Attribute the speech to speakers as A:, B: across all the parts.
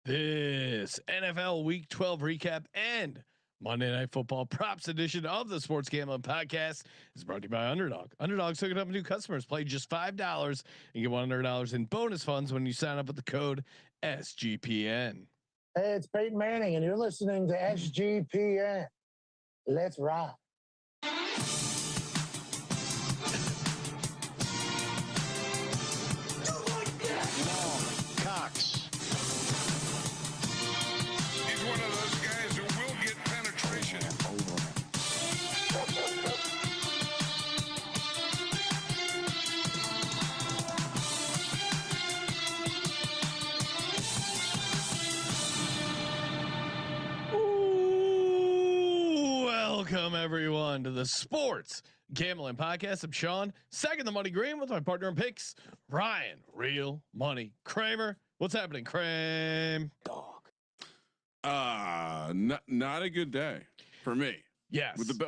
A: This NFL Week 12 recap and Monday Night Football props edition of the Sports Gambling Podcast is brought to you by Underdog. Underdog's hooking up new customers. Play just $5 and get $100 in bonus funds when you sign up with the code SGPN.
B: Hey, it's Peyton Manning, and you're listening to SGPN. Let's ride.
C: One of those guys who will get penetration.
A: Welcome everyone to the Sports Gambling Podcast. I'm Sean, second the money green with my partner in picks, Ryan, Real Money Kramer. What's happening, Kramer?
D: Not a good day for me.
A: Yes.
D: With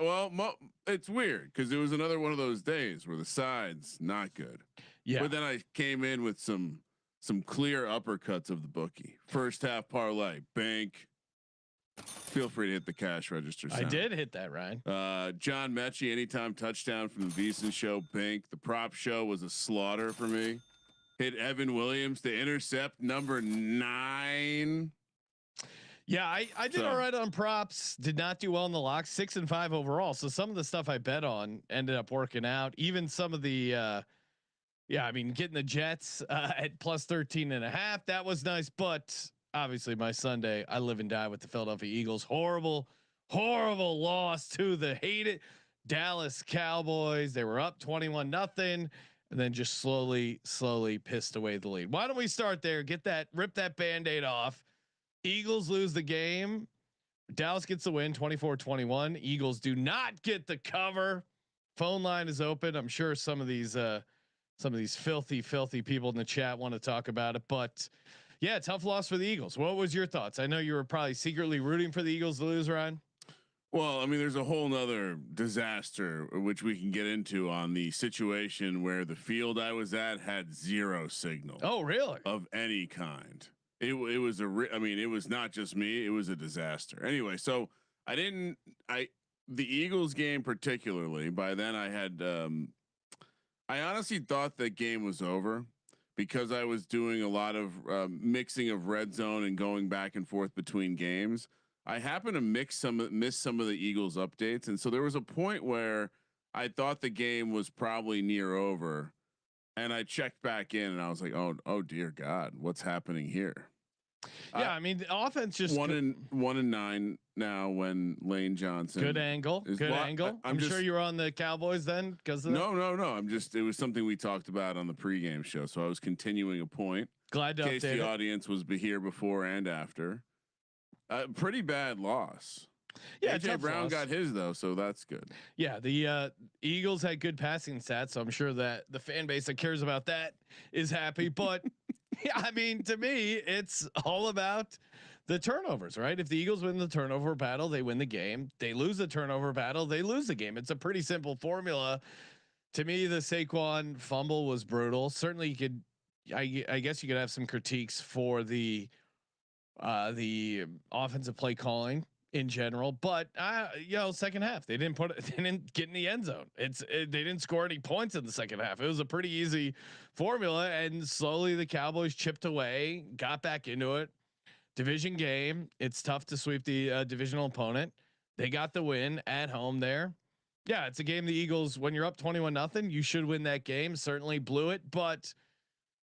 D: it's weird because it was another one of those days where the side's not good.
A: Yeah.
D: But then I came in with some clear uppercuts of the bookie. First half parlay, bank. Feel free to hit the cash register sound.
A: I did hit that, Ryan.
D: John Mechie, anytime touchdown from the VSiN show, bank. The prop show was a slaughter for me. Hit Evan Williams to intercept number 9.
A: Yeah, I did all right on props. Did not do well in the locks. 6 and 5 overall. So some of the stuff I bet on ended up working out. Even some of the, getting the Jets at plus 13.5. That was nice. But obviously, my Sunday, I live and die with the Philadelphia Eagles. Horrible loss to the hated Dallas Cowboys. They were up 21-0, and then just slowly pissed away the lead. Why don't we start there? Rip that Band-Aid off. Eagles lose the game. Dallas gets the win 24-21. Eagles do not get the cover. Phone line is open. I'm sure some of these filthy people in the chat want to talk about it, but yeah, tough loss for the Eagles. What was your thoughts? I know you were probably secretly rooting for the Eagles to lose, Ryan.
D: Well, I mean, there's a whole nother disaster which we can get into on the situation where the field I was at had zero signal.
A: Oh, really?
D: Of any kind. It was it was not just me. It was a disaster. Anyway, so the Eagles game particularly, by then I had, I honestly thought that game was over because I was doing a lot of mixing of red zone and going back and forth between games. I happened to miss some of the Eagles updates. And so there was a point where I thought the game was probably near over. And I checked back in and I was like, oh dear God, what's happening here?
A: Yeah, I mean the offense just
D: 1-9 now when Lane Johnson.
A: Good angle. I'm sure you were on the Cowboys then because
D: no. It was something we talked about on the pregame show, so I was continuing a point.
A: Glad to
D: in case
A: update
D: the audience was here before and after. Pretty bad loss.
A: Yeah,
D: AJ Brown got his though, so that's good.
A: Yeah, the Eagles had good passing stats, so I'm sure that the fan base that cares about that is happy. But yeah, I mean, to me, it's all about the turnovers, right? If the Eagles win the turnover battle, they win the game. They lose the turnover battle, they lose the game. It's a pretty simple formula. To me, the Saquon fumble was brutal. Certainly, you could, I guess, you could have some critiques for the offensive play calling in general, but second half they didn't get in the end zone. They didn't score any points in the second half. It was a pretty easy formula, and slowly the Cowboys chipped away, got back into it. Division game. It's tough to sweep the divisional opponent. They got the win at home there. Yeah, it's a game the Eagles, when you're up 21-0, you should win that game. Certainly blew it, but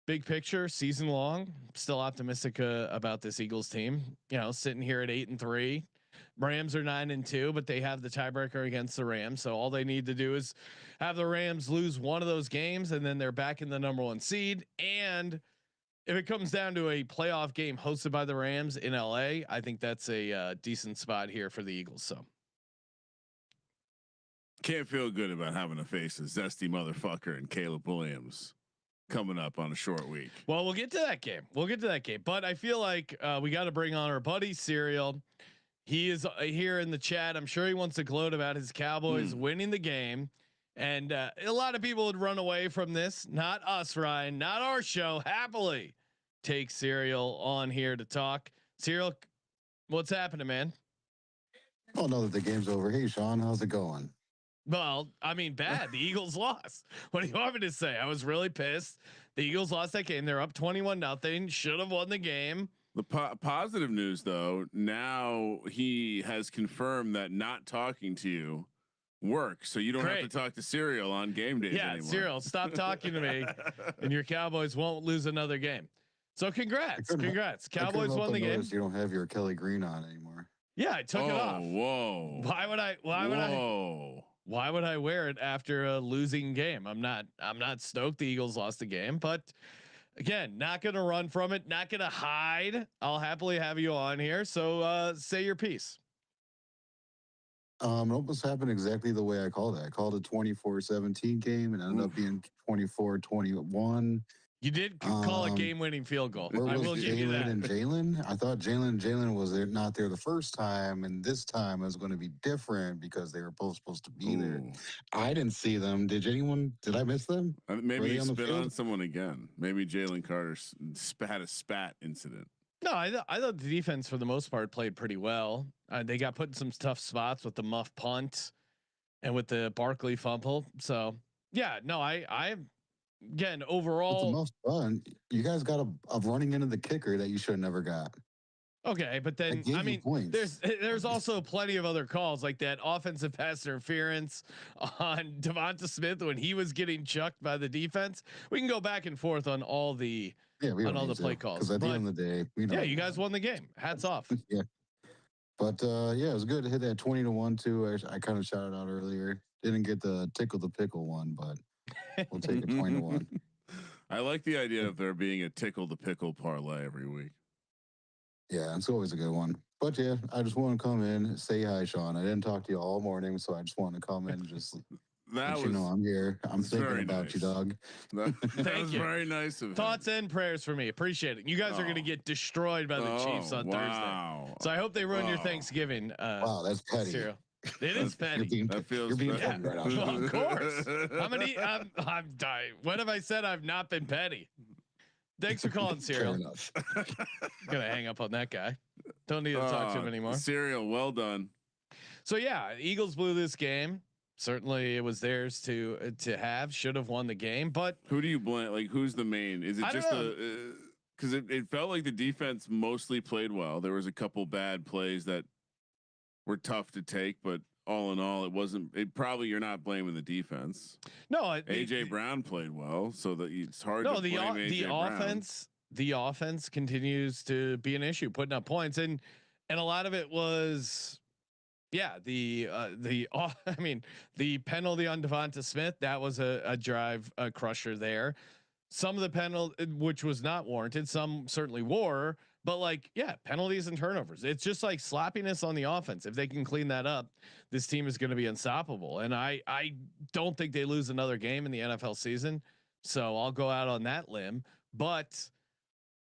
A: big picture, season long, still optimistic about this Eagles team. Sitting here at 8-3. Rams are 9-2, but they have the tiebreaker against the Rams. So all they need to do is have the Rams lose one of those games, and then they're back in the number 1 seed. And if it comes down to a playoff game hosted by the Rams in LA, I think that's a decent spot here for the Eagles. So
D: can't feel good about having to face a zesty motherfucker and Caleb Williams coming up on a short week.
A: Well, we'll get to that game. But I feel like we got to bring on our buddy Serial. He is here in the chat. I'm sure he wants to gloat about his Cowboys winning the game. And a lot of people would run away from this. Not us, Ryan. Not our show. Happily take Serial on here to talk. Cyril, what's happening, man?
E: Oh, no, that the game's over. Hey, Sean, how's it going?
A: Well, I mean, bad. The Eagles lost. What do you want me to say? I was really pissed. The Eagles lost that game. They're up 21-0. Should have won the game.
D: The positive news, though, now he has confirmed that not talking to you works, so you don't have to talk to Serial on game days anymore.
A: Serial, stop talking to me, and your Cowboys won't lose another game. So congrats. Cowboys won the game.
E: You don't have your Kelly Green on anymore.
A: Yeah, I took it off.
D: Whoa!
A: Why would I wear it after a losing game? I'm not stoked the Eagles lost the game, but again, not going to run from it, not going to hide. I'll happily have you on here. So say your piece.
E: It almost happened exactly the way I called it. I called it 24-17 game and ended up being 24-21.
A: You did call a game-winning field goal.
E: Where
A: I
E: was
A: will give you that.
E: Jalen? I thought Jalen was there, not there the first time, and this time it was going to be different because they were both supposed to be there. I didn't see them. Did anyone? Did I miss them?
D: Maybe he spit on someone again. Maybe Jalen Carter had a spat incident.
A: No, I thought the defense for the most part played pretty well. They got put in some tough spots with the muff punt and with the Barkley fumble. So yeah, no, I again overall.
E: It's the most fun. You guys got a running into the kicker that you should have never got.
A: Okay, but then I mean, there's also plenty of other calls like that offensive pass interference on Devonta Smith when he was getting chucked by the defense. We can go back and forth on all the play calls.
E: Because at the end of the day,
A: you guys won the game. Hats off.
E: Yeah, but it was good to hit that 20-1 too. I kind of shouted out earlier. Didn't get the tickle the pickle one, but we'll take it 20-1.
D: I like the idea of there being a tickle the pickle parlay every week.
E: Yeah, it's always a good one. But yeah, I just want to come in, say hi, Sean. I didn't talk to you all morning, so I just want to come in and just let you know I'm here. I'm thinking about you, Doug.
D: That was very nice of him.
A: Thoughts and prayers for me. Appreciate it. You guys are going to get destroyed by the Chiefs on Thursday. So I hope they ruin your Thanksgiving.
E: Wow, that's petty.
A: Cereal. It is petty.
E: You're being petty right now.
A: Well, of course. I'm dying. When have I said I've not been petty? Thanks for calling, Serial. Gonna hang up on that guy. Don't need to talk to him anymore.
D: Serial, well done.
A: So yeah, Eagles blew this game. Certainly, it was theirs to have. Should have won the game, but
D: who do you blame? Like, who's the main? Is it just because it felt like the defense mostly played well. There was a couple bad plays that were tough to take, but all in all, it wasn't. Probably you're not blaming the defense.
A: No,
D: AJ Brown played well, so that it's hard.
A: No,
D: to blame AJ Brown.
A: The offense continues to be an issue, putting up points, and a lot of it was, the penalty on Devonta Smith, that was a drive crusher there. Some of the penalty, which was not warranted, some certainly were. But penalties and turnovers. It's just like sloppiness on the offense. If they can clean that up, this team is going to be unstoppable. And I don't think they lose another game in the NFL season. So I'll go out on that limb. But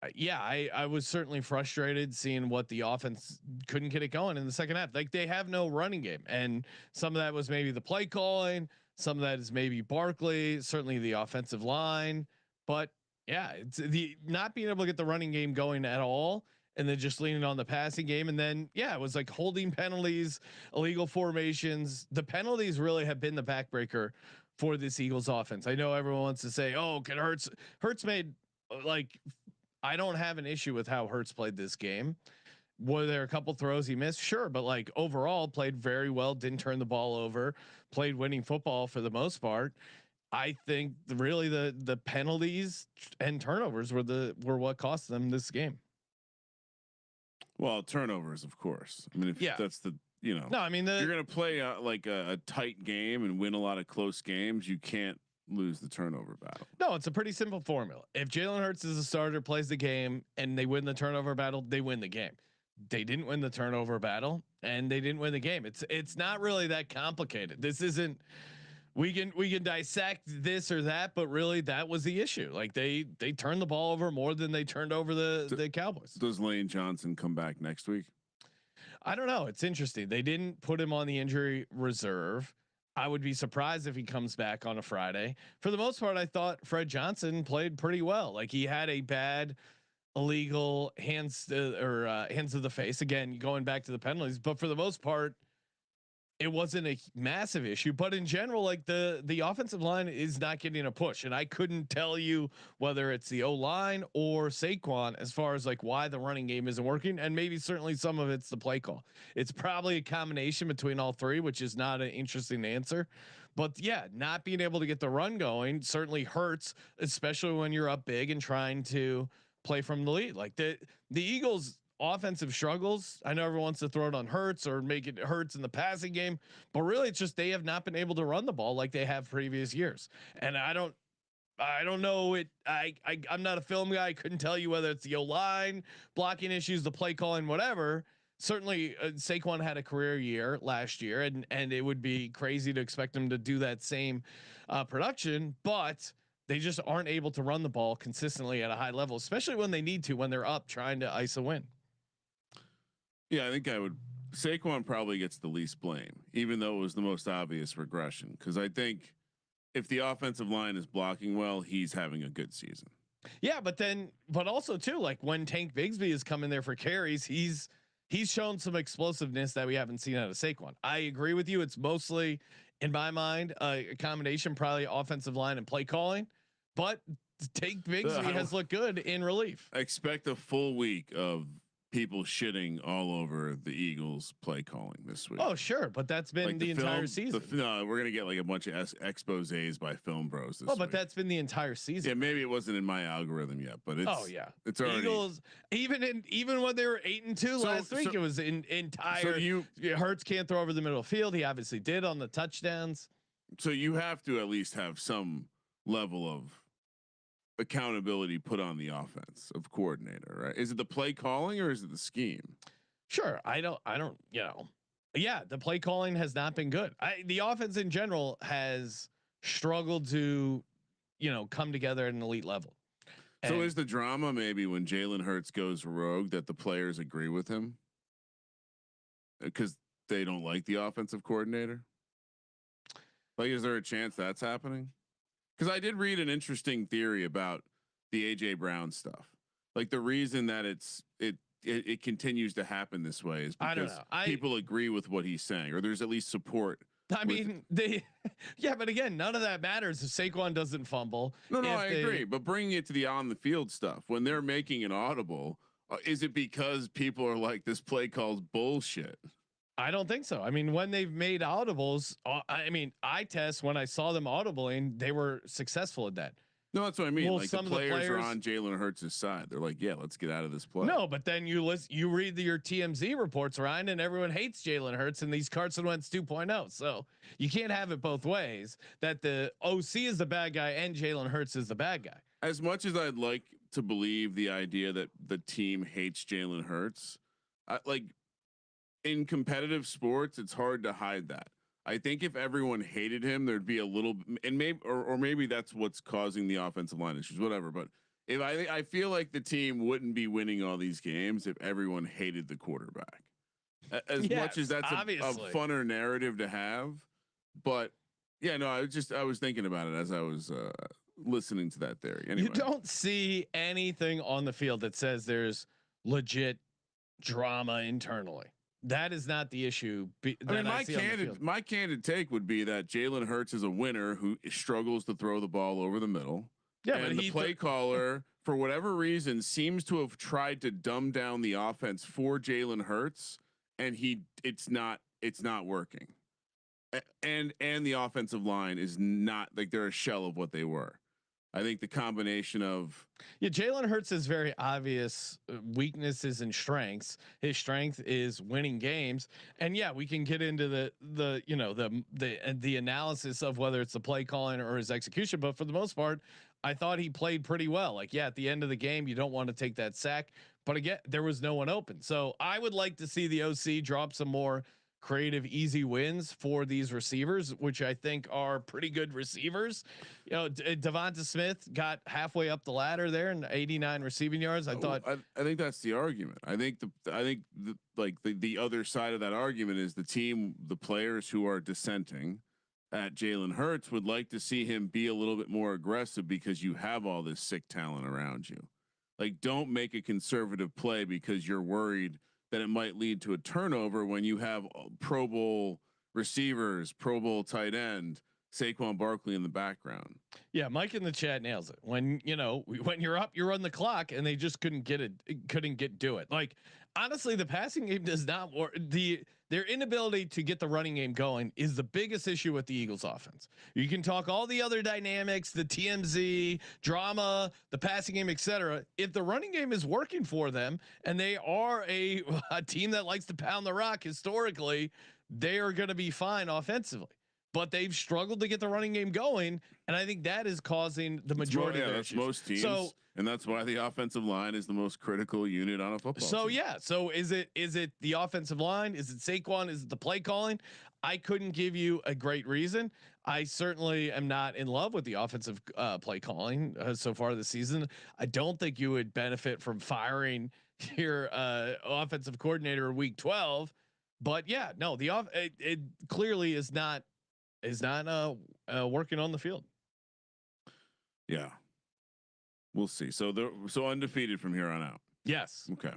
A: I was certainly frustrated seeing what the offense couldn't get it going in the second half. Like they have no running game. And some of that was maybe the play calling. Some of that is maybe Barkley, certainly the offensive line. But yeah, it's the not being able to get the running game going at all, and then just leaning on the passing game. And then it was like holding penalties, illegal formations. The penalties really have been the backbreaker for this Eagles offense. I know everyone wants to say, "Oh, can Hurts made I don't have an issue with how Hurts played this game. Were there a couple throws he missed? Sure, but overall played very well. Didn't turn the ball over. Played winning football for the most part." I think really the penalties and turnovers were what cost them this game.
D: Well, turnovers, of course. I mean, if that's the no, I mean you're going to play a tight game and win a lot of close games. You can't lose the turnover battle.
A: No, it's a pretty simple formula. If Jalen Hurts is a starter, plays the game, and they win the turnover battle, they win the game. They didn't win the turnover battle, and they didn't win the game. It's not really that complicated. This isn't. We can dissect this or that, but really that was the issue. Like they turned the ball over more than they turned over the Cowboys.
D: Does Lane Johnson come back next week?
A: I don't know. It's interesting. They didn't put him on the injury reserve. I would be surprised if he comes back on a Friday. For the most part, I thought Fred Johnson played pretty well. Like he had a bad illegal hands hands to the face. Again, going back to the penalties, but for the most part, it wasn't a massive issue. But in general, like the offensive line is not getting a push, and I couldn't tell you whether it's the O line or Saquon as far as like why the running game isn't working, and maybe certainly some of it's the play call. It's probably a combination between all three, which is not an interesting answer. But yeah, not being able to get the run going certainly hurts, especially when you're up big and trying to play from the lead. Like the Eagles offensive struggles. I know everyone wants to throw it on Hurts or make it Hurts in the passing game, but really it's just they have not been able to run the ball like they have previous years. And I don't know it. I'm not a film guy. I couldn't tell you whether it's the O line blocking issues, the play calling, whatever. Certainly, Saquon had a career year last year, and it would be crazy to expect him to do that same production, but they just aren't able to run the ball consistently at a high level, especially when they need to, when they're up trying to ice a win.
D: Yeah, I think Saquon probably gets the least blame, even though it was the most obvious regression. Because I think if the offensive line is blocking well, he's having a good season.
A: Yeah, but also too, like when Tank Bigsby is coming there for carries, he's shown some explosiveness that we haven't seen out of Saquon. I agree with you. It's mostly, in my mind, a combination, probably offensive line and play calling, but Tank Bigsby has looked good in relief.
D: I expect a full week of people shitting all over the Eagles play calling this week.
A: Oh sure, but that's been like the entire season.
D: No, we're gonna get like a bunch of exposés by film bros this week.
A: But that's been the entire season.
D: Yeah, maybe it wasn't in my algorithm yet, but it's it's already.
A: Eagles, even when they were 8-2 last week, it was entire. So Hurts can't throw over the middle of the field. He obviously did on the touchdowns.
D: So you have to at least have some level of accountability put on the offense of coordinator, right? Is it the play calling or is it the scheme?
A: Sure. I don't, yeah, the play calling has not been good. The offense in general has struggled to, come together at an elite level.
D: So is the drama maybe when Jalen Hurts goes rogue that the players agree with him because they don't like the offensive coordinator? Like, is there a chance that's happening? Because I did read an interesting theory about the AJ Brown stuff. Like the reason that it continues to happen this way is because people agree with what he's saying, or there's at least support.
A: I mean, but again, none of that matters if Saquon doesn't fumble.
D: No, I agree. But bringing it to the on the field stuff, when they're making an audible, is it because people are like, this play call's bullshit?
A: I don't think so. I mean, when they've made audibles, I test when I saw them audibling, they were successful at that.
D: No, that's what I mean. Well, like the players are on Jalen Hurts' side. They're like, yeah, let's get out of this play.
A: No, but then you read your TMZ reports, Ryan, and everyone hates Jalen Hurts and these Carson Wentz 2.0. So you can't have it both ways. That the OC is the bad guy and Jalen Hurts is the bad guy.
D: As much as I'd like to believe the idea that the team hates Jalen Hurts, in competitive sports, it's hard to hide that. I think if everyone hated him, there'd be a little, and maybe that's what's causing the offensive line issues, whatever. But if I feel like the team wouldn't be winning all these games if everyone hated the quarterback. As much as that's a funner narrative to have, but yeah, no, I was thinking about it as I was listening to that theory. Anyway.
A: You don't see anything on the field that says there's legit drama internally. That is not the issue.
D: My candid take would be that Jalen Hurts is a winner who struggles to throw the ball over the middle. Yeah, and the play caller, for whatever reason, seems to have tried to dumb down the offense for Jalen Hurts, and it's not working. And the offensive line is not, like, they're a shell of what they were. I think the combination of
A: Jalen Hurts has very obvious weaknesses and strengths. His strength is winning games, and we can get into the analysis of whether it's the play calling or his execution. But for the most part, I thought he played pretty well. Like, at the end of the game, you don't want to take that sack, but again, there was no one open. So I would like to see the OC drop some more creative, easy wins for these receivers, which I think are pretty good receivers. Devonta Smith got halfway up the ladder there in 89 receiving yards. I
D: think that's the argument. I think the other side of that argument is the players who are dissenting at Jalen Hurts would like to see him be a little bit more aggressive because you have all this sick talent around you. Like, don't make a conservative play because you're worried that it might lead to a turnover when you have Pro Bowl receivers, Pro Bowl tight end, Saquon Barkley in the background.
A: Yeah, Mike in the chat nails it. When when you're up, you're on the clock, and they just couldn't do it. Like, honestly, the passing game does not work. Their inability to get the running game going is the biggest issue with the Eagles offense. You can talk all the other dynamics, the TMZ drama, the passing game, etc. If the running game is working for them, and they are a team that likes to pound the rock historically, they are going to be fine offensively. But they've struggled to get the running game going, and I think that is causing the majority of their issues.
D: Most teams. So, and that's why the offensive line is the most critical unit on a football team.
A: Yeah. So is it the offensive line? Is it Saquon? Is it the play calling? I couldn't give you a great reason. I certainly am not in love with the offensive play calling so far this season. I don't think you would benefit from firing your offensive coordinator in week 12. But yeah, no, it clearly is not working on the field.
D: Yeah, we'll see. So they're undefeated from here on out.
A: Yes.
D: Okay.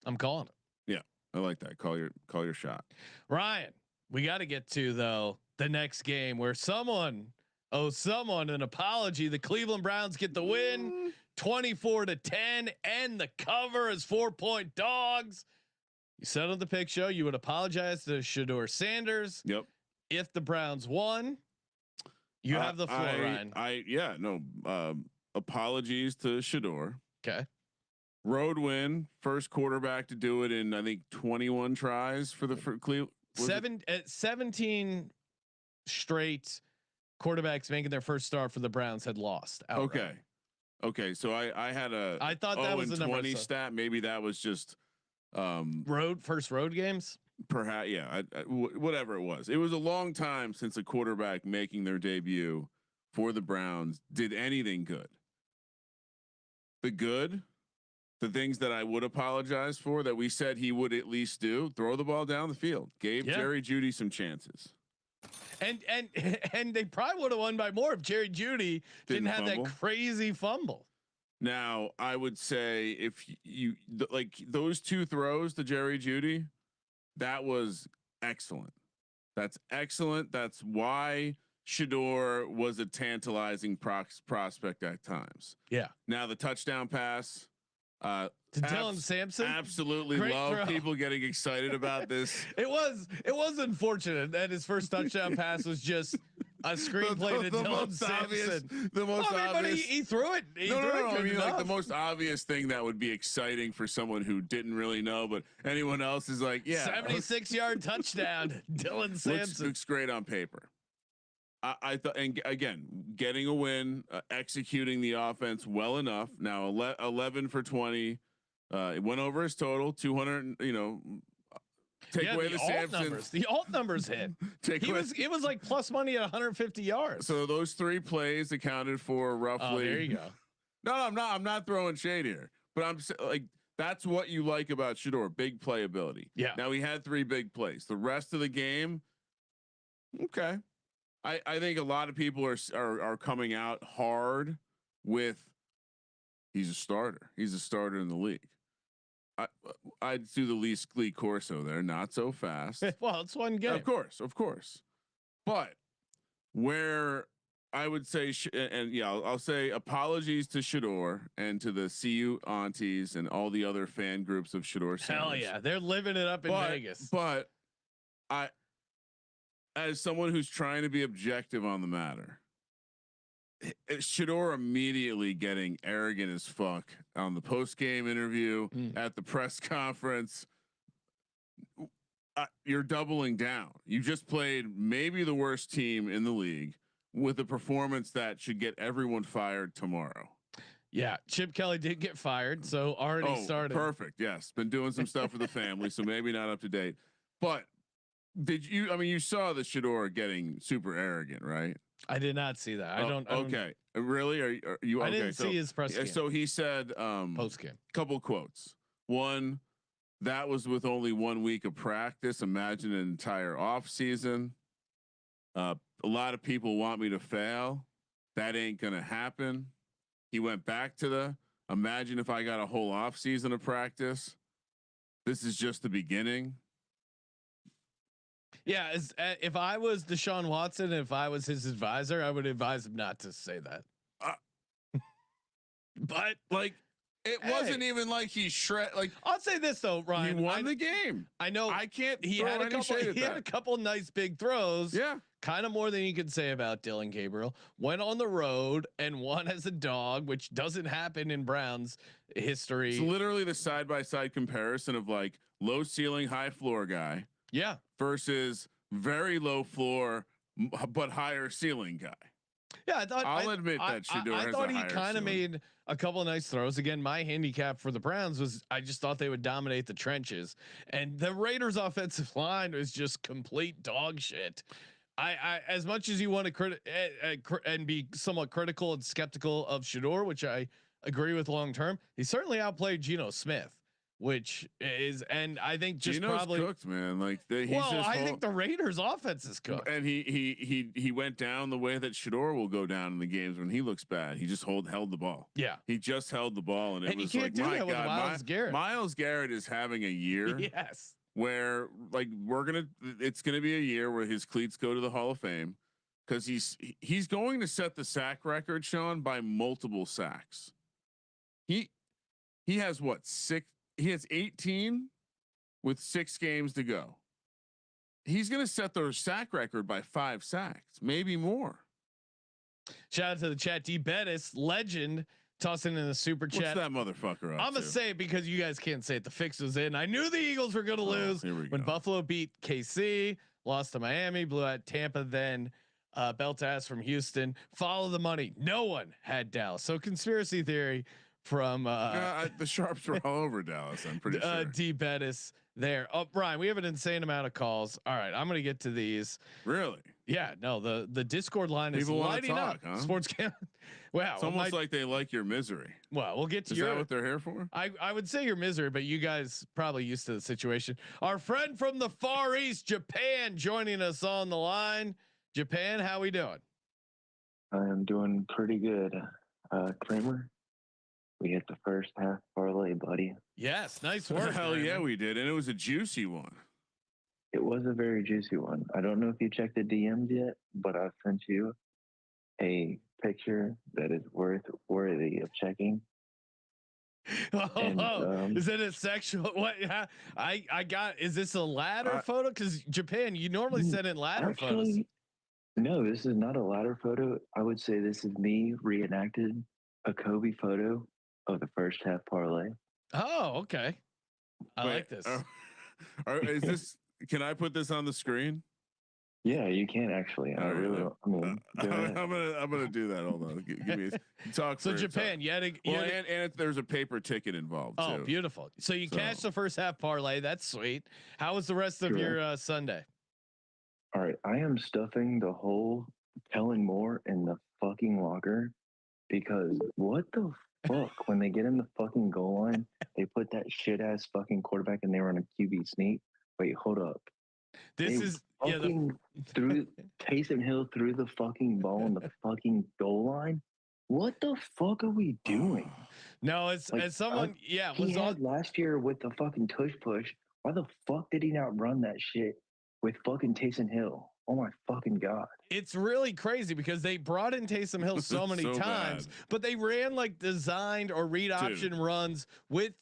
A: I'm calling it.
D: Yeah, I like that. Call your shot.
A: Ryan, we got to get to though the next game where someone owes someone an apology. The Cleveland Browns get the win, 24-10, and the cover as 4-point dogs. You said on the pick show you would apologize to Shedeur Sanders.
D: Yep.
A: If the Browns won, you have the floor, Ryan.
D: Apologies to Shedeur.
A: Okay.
D: Road win, first quarterback to do it in I think 21 tries for Cleveland.
A: 17 straight quarterbacks making their first start for the Browns had lost outright.
D: Okay. So I had
A: I thought that was a
D: 20 stat. Maybe that was just
A: first road games.
D: Perhaps, yeah. Whatever it was a long time since a quarterback making their debut for the Browns did anything good. The things that I would apologize for that we said he would at least do: throw the ball down the field, gave Jerry Jeudy some chances,
A: and they probably would have won by more if Jerry Jeudy didn't have that crazy fumble.
D: Now I would say if you like those two throws to Jerry Jeudy, that was excellent. That's excellent. That's why Shedeur was a tantalizing prospect at times.
A: Yeah.
D: Now the touchdown pass
A: to Dylan Sampson.
D: Absolutely love people getting excited about this.
A: It was unfortunate that his first touchdown pass was just a screenplay to Dylan Sampson.
D: The most obvious.
A: He threw it.
D: No. I mean, like the most obvious thing that would be exciting for someone who didn't really know, but anyone else is like, yeah,
A: 76-yard touchdown, Dylan Sampson.
D: Looks great on paper. I thought, and again, getting a win, executing the offense well enough. Now 11 for 20. It went over his total 200. Take away the Sampson
A: numbers. The alt numbers hit. It was like plus money at 150 yards.
D: So those 3 plays accounted for roughly.
A: Oh, there you go.
D: No, I'm not throwing shade here, but I'm like that's what you like about Shedeur, big playability.
A: Yeah.
D: Now he had 3 big plays. The rest of the game, okay. I think a lot of people are coming out hard with he's a starter. He's a starter in the league. I'd do the Lee Corso there, not so fast.
A: Well, it's one game.
D: Of course. But where I would say, I'll say apologies to Shedeur and to the CU aunties and all the other fan groups of Shedeur Sanders.
A: Hell yeah, they're living it up in Vegas.
D: But as someone who's trying to be objective on the matter, Shedeur immediately getting arrogant as fuck on the post-game interview at the press conference. You're doubling down. You just played maybe the worst team in the league with a performance that should get everyone fired tomorrow.
A: Yeah, Chip Kelly did get fired, so already started.
D: Perfect. Yes, been doing some stuff for the family, so maybe not up to date. But did you? I mean, you saw the Shedeur getting super arrogant, right? I
A: did not see that.
D: Okay, really? Are you?
A: I
D: okay,
A: didn't see his press game.
D: So he said,
A: post game.
D: Couple quotes. One, that was with only 1 week of practice. Imagine an entire off season. A lot of people want me to fail. That ain't gonna happen. He went back to Imagine if I got a whole off season of practice. This is just the beginning.
A: Yeah, if I was Deshaun Watson, if I was his advisor, I would advise him not to say that. But
D: like, it wasn't even like he shred. Like,
A: I'll say this though, Ryan,
D: he won the game.
A: I know.
D: I can't.
A: He had a couple. He had a couple nice big throws.
D: Yeah,
A: kind of more than you could say about Dylan Gabriel. Went on the road and won as a dog, which doesn't happen in Browns history.
D: It's literally the side by side comparison of like low ceiling, high floor guy.
A: Yeah.
D: Versus very low floor but higher ceiling guy.
A: Yeah,
D: I'll admit that Shedeur
A: I thought he kind of made a couple of nice throws. Again, my handicap for the Browns was I just thought they would dominate the trenches, and the Raiders' offensive line was just complete dog shit. I as much as you want to and be somewhat critical and skeptical of Shedeur, which I agree with long term, he certainly outplayed Geno Smith. Which is, and I think just
D: Geno's
A: probably
D: cooked, man. Like
A: I think the Raiders' offense is cooked,
D: and he went down the way that Shedeur will go down in the games when he looks bad. He just held the ball.
A: Yeah,
D: he just held the ball, and it was
A: you can't
D: like,
A: do
D: my
A: that
D: God,
A: with Myles Garrett.
D: Myles Garrett is having a year.
A: Yes,
D: where like it's gonna be a year where his cleats go to the Hall of Fame because he's going to set the sack record, Sean, by multiple sacks. He has what, 6? He has 18 with 6 games to go. He's going to set their sack record by 5 sacks, maybe more.
A: Shout out to the chat. D Bettis, legend, tossing in the super chat.
D: What's that motherfucker up
A: I'm going to say it because you guys can't say it. The fix was in. I knew the Eagles were going to lose when Buffalo beat KC, lost to Miami, blew out Tampa, then belt ass from Houston. Follow the money. No one had Dallas. So conspiracy theory from
D: the sharps were all over Dallas. I'm pretty sure.
A: D Bettis there. Oh, Brian, we have an insane amount of calls. All right, I'm gonna get to these.
D: Really?
A: Yeah. No, the Discord line is lighting up. Huh? Sports Cam. Wow.
D: It's almost like they like your misery.
A: Well, we'll get to
D: Is that what they're here for?
A: I would say your misery, but you guys probably used to the situation. Our friend from the Far East, Japan, joining us on the line. Japan, how we doing?
F: I'm doing pretty good. Kramer, we hit the first half parlay, buddy.
A: Yes, nice work.
D: Hell yeah, we did, and it was a juicy one.
F: It was a very juicy one. I don't know if you checked the DMs yet, but I've sent you a picture that is worthy of checking.
A: Is it a sexual? What? I got. Is this a ladder photo? Because Japan, you normally send in ladder photos.
F: No, this is not a ladder photo. I would say this is me reenacted a Kobe photo of the first half parlay.
A: Oh, okay. I like this.
D: Is this? Can I put this on the screen?
F: Yeah, you can actually. I'm
D: gonna do that. Hold on. Give me talk.
A: So Japan,
D: and there's a paper ticket involved.
A: Oh,
D: too.
A: Beautiful. So you cashed the first half parlay. That's sweet. How was the rest of your Sunday?
F: All right, I am stuffing the whole Kellen Moore in the fucking locker because what the fuck? When they get in the fucking goal line, they put that shit ass fucking quarterback and they run a QB sneak. Wait, hold up.
A: This is
F: through Taysom Hill threw the fucking ball in the fucking goal line. What the fuck are we doing?
A: No, it's like, as someone,
F: he had last year with the fucking tush push. Why the fuck did he not run that shit with fucking Taysom Hill? Oh my fucking God.
A: It's really crazy because they brought in Taysom Hill so many times, but they ran like designed or read option runs with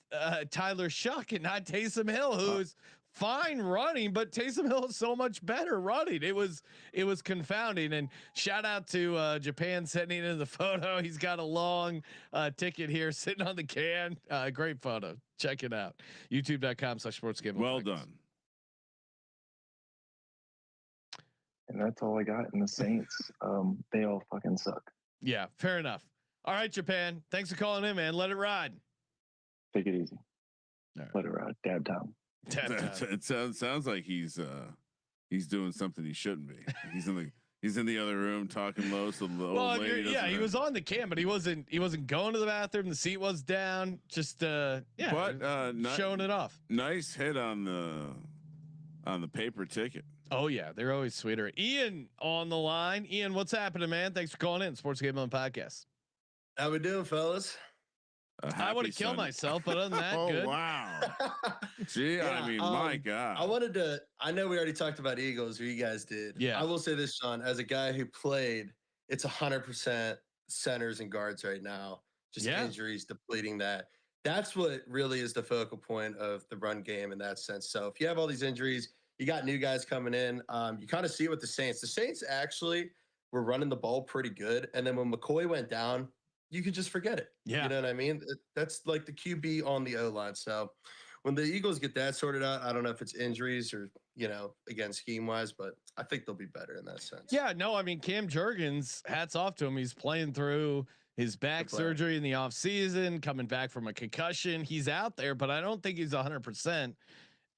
A: Tyler Shuck and not Taysom Hill, who's fine running, but Taysom Hill is so much better running. It was confounding. And shout out to Japan sending in the photo. He's got a long ticket here sitting on the can. Great photo. Check it out. YouTube.com/sportsgambling.
D: Well done.
F: And that's all I got in the Saints. They all fucking suck.
A: Yeah, fair enough. All right, Japan. Thanks for calling in, man. Let it ride.
F: Take it easy. Right. Let it ride. Dab time.
D: It sounds like he's doing something he shouldn't be. He's in the other room talking low, so the old lady
A: he was on the cam, but he wasn't going to the bathroom. The seat was down. Just showing it off.
D: Nice hit on the paper ticket.
A: Oh yeah, they're always sweeter. Ian on the line. Ian, what's happening, man? Thanks for calling in. Sports Gambling Podcast.
G: How we doing, fellas?
A: I want to kill myself, but other than that,
D: oh,
A: good.
D: Wow. Gee,
G: Yeah,
D: I mean, my God.
G: I know we already talked about Eagles, or you guys did.
A: Yeah.
G: I will say this, Sean, as a guy who played, it's 100% centers and guards right now. Just injuries depleting that. That's what really is the focal point of the run game in that sense. So if you have all these injuries, you got new guys coming in. You kind of see what the Saints actually were running the ball pretty good. And then when McCoy went down, you could just forget it.
A: Yeah.
G: You know what I mean? That's like the QB on the O-line. So when the Eagles get that sorted out, I don't know if it's injuries or, again, scheme-wise, but I think they'll be better in that sense.
A: Yeah, no, I mean, Cam Jurgens, hats off to him. He's playing through his back surgery in the offseason, coming back from a concussion. He's out there, but I don't think he's 100%.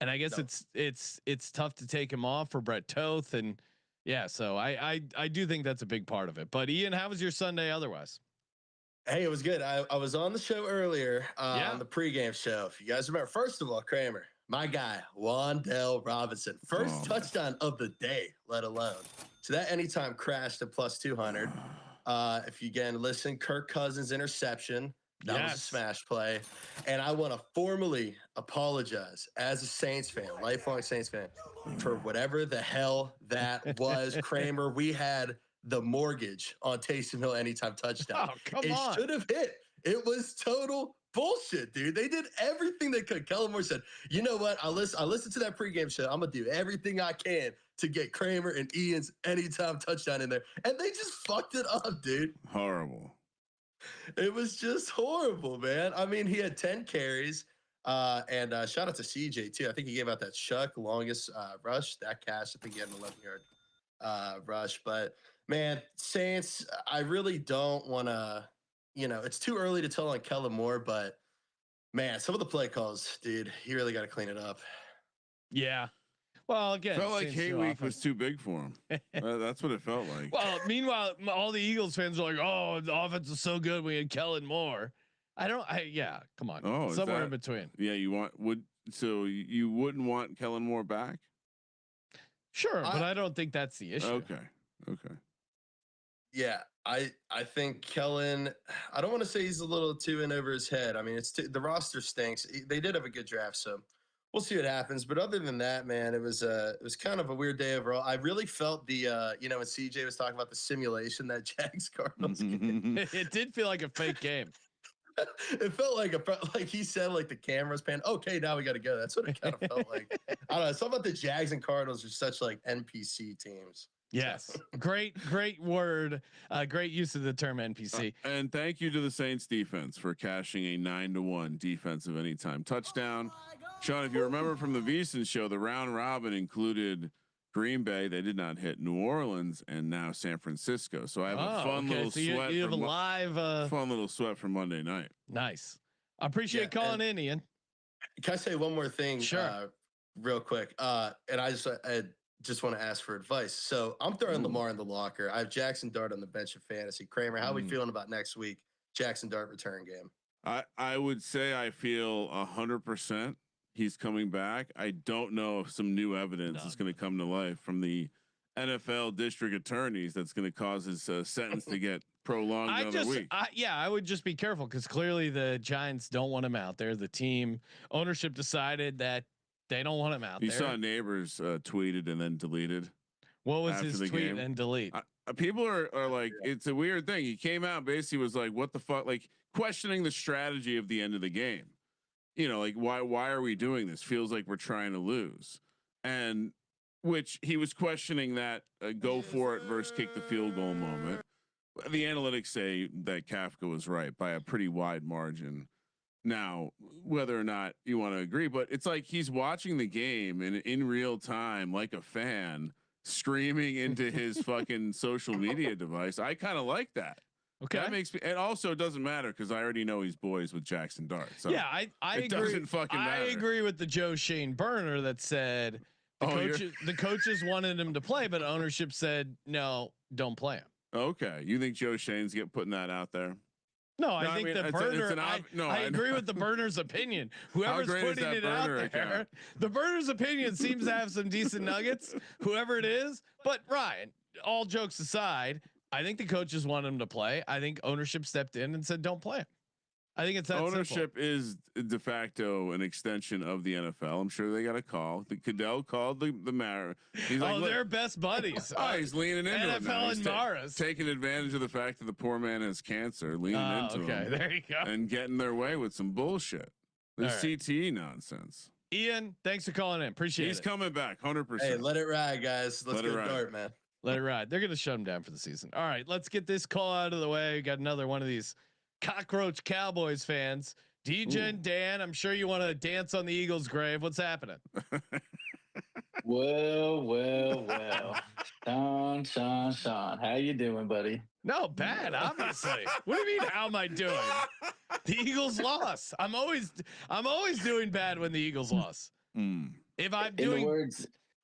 A: And I guess it's tough to take him off for Brett Toth. And yeah, so I do think that's a big part of it. But Ian, how was your Sunday otherwise?
G: Hey, it was good. I was on the show earlier on the pregame show. If you guys remember, first of all, Kramer, my guy, Wan'Dale Robinson, first touchdown of the day, let alone. So that anytime crashed at plus 200. If you again listen, Kirk Cousins interception. That was a smash play. And I want to formally apologize as a Saints fan, lifelong Saints fan, for whatever the hell that was. Kramer, we had the mortgage on Taysom Hill anytime touchdown.
A: Oh, come on.
G: It should have hit. It was total bullshit, dude. They did everything they could. Kellen Moore said, you know what? I listened to that pregame show. I'm going to do everything I can to get Kramer and Ian's anytime touchdown in there. And they just fucked it up, dude.
D: Horrible.
G: It was just horrible, man. I mean, he had 10 carries. And shout out to CJ, too. I think he gave out that Chuck longest rush. That cash, I think he had an 11-yard rush. But, man, Saints, I really don't want to, it's too early to tell on Kellen Moore. But, man, some of the play calls, dude, you really got to clean it up.
A: Yeah. Well, again,
D: felt like Hay Week was too big for him. That's what it felt like.
A: Well, meanwhile, all the Eagles fans are like, "Oh, the offense is so good. We had Kellen Moore." Yeah, come on.
D: Oh,
A: somewhere in between.
D: Yeah, you wouldn't want Kellen Moore back?
A: Sure, but I don't think that's the issue.
D: Okay.
G: Yeah, I think Kellen. I don't want to say he's a little too in over his head. I mean, the roster stinks. They did have a good draft, so we'll see what happens. But other than that, man, it was kind of a weird day overall. I really felt the when CJ was talking about the simulation that Jags Cardinals game.
A: It did feel like a fake game.
G: It felt like he said, like the cameras pan. Okay, now we got to go. That's what it kind of felt like. I don't know. Something about the Jags and Cardinals are such like NPC teams.
A: Yes. Great word. Great use of the term NPC.
D: And thank you to the Saints defense for cashing a 9-1 defensive anytime touchdown. Sean, if you remember from the VSiN show, the round robin included Green Bay. They did not hit New Orleans and now San Francisco. So I have a fun little sweat.
A: You have a live
D: fun little sweat for Monday night.
A: Nice. I appreciate calling in, Ian.
G: Can I say one more thing?
A: Sure.
G: Real quick. And I just want to ask for advice. So I'm throwing Lamar in the locker. I have Jackson Dart on the bench of fantasy. Kramer, how are we feeling about next week? Jackson Dart return game.
D: I would say I feel 100% he's coming back. I don't know if some new evidence is going to come to life from the NFL district attorneys that's going to cause his sentence to get prolonged another week.
A: I would just be careful because clearly the Giants don't want him out there. The team ownership decided that they don't want him out there.
D: You saw Neighbors tweeted and then deleted.
A: What was his tweet
D: game.
A: and delete?
D: People are like, it's a weird thing. He came out basically was like, what the fuck? Like questioning the strategy of the end of the game. Like why are we doing this? Feels like we're trying to lose. And which he was questioning that go for it versus kick the field goal moment. The analytics say that Kafka was right by a pretty wide margin. Now, whether or not you want to agree, but it's like he's watching the game and in real time, like a fan, screaming into his fucking social media device. I kind of like that.
A: Okay,
D: that makes me. And also, it doesn't matter because I already know he's boys with Jackson Dart. So
A: yeah, I agree.
D: Doesn't fucking matter.
A: I agree with the Joe Shane Burner that said the coaches wanted him to play, but ownership said no, don't play him.
D: Okay, you think Joe Shane's putting that out there?
A: No, I think the burner. I agree with the burner's opinion. Whoever's putting it out there, the burner's opinion seems to have some decent nuggets. Whoever it is, but Ryan, all jokes aside, I think the coaches want him to play. I think ownership stepped in and said, "Don't play him." I think it's that
D: ownership
A: simple.
D: is de facto an extension of the NFL. I'm sure they got a call. The Cadell called the mayor. He's like,
A: they're best buddies.
D: He's leaning into it now.
A: NFL and Mars
D: taking advantage of the fact that the poor man has cancer, leaning into him.
A: There you go.
D: And getting their way with some bullshit. This CTE nonsense.
A: Ian, thanks for calling in. Appreciate it.
D: He's coming back 100%.
G: Hey, let it ride, guys. Let's get dark, man.
A: Let it ride. They're going to shut him down for the season. All right, let's get this call out of the way. We got another one of these cockroach Cowboys fans. Degen Dan, I'm sure you want to dance on the Eagles' grave. What's happening?
H: Well. Sean. How you doing, buddy?
A: No, bad, obviously. What do you mean, how am I doing? The Eagles lost. I'm always doing bad when the Eagles lost. If I'm doing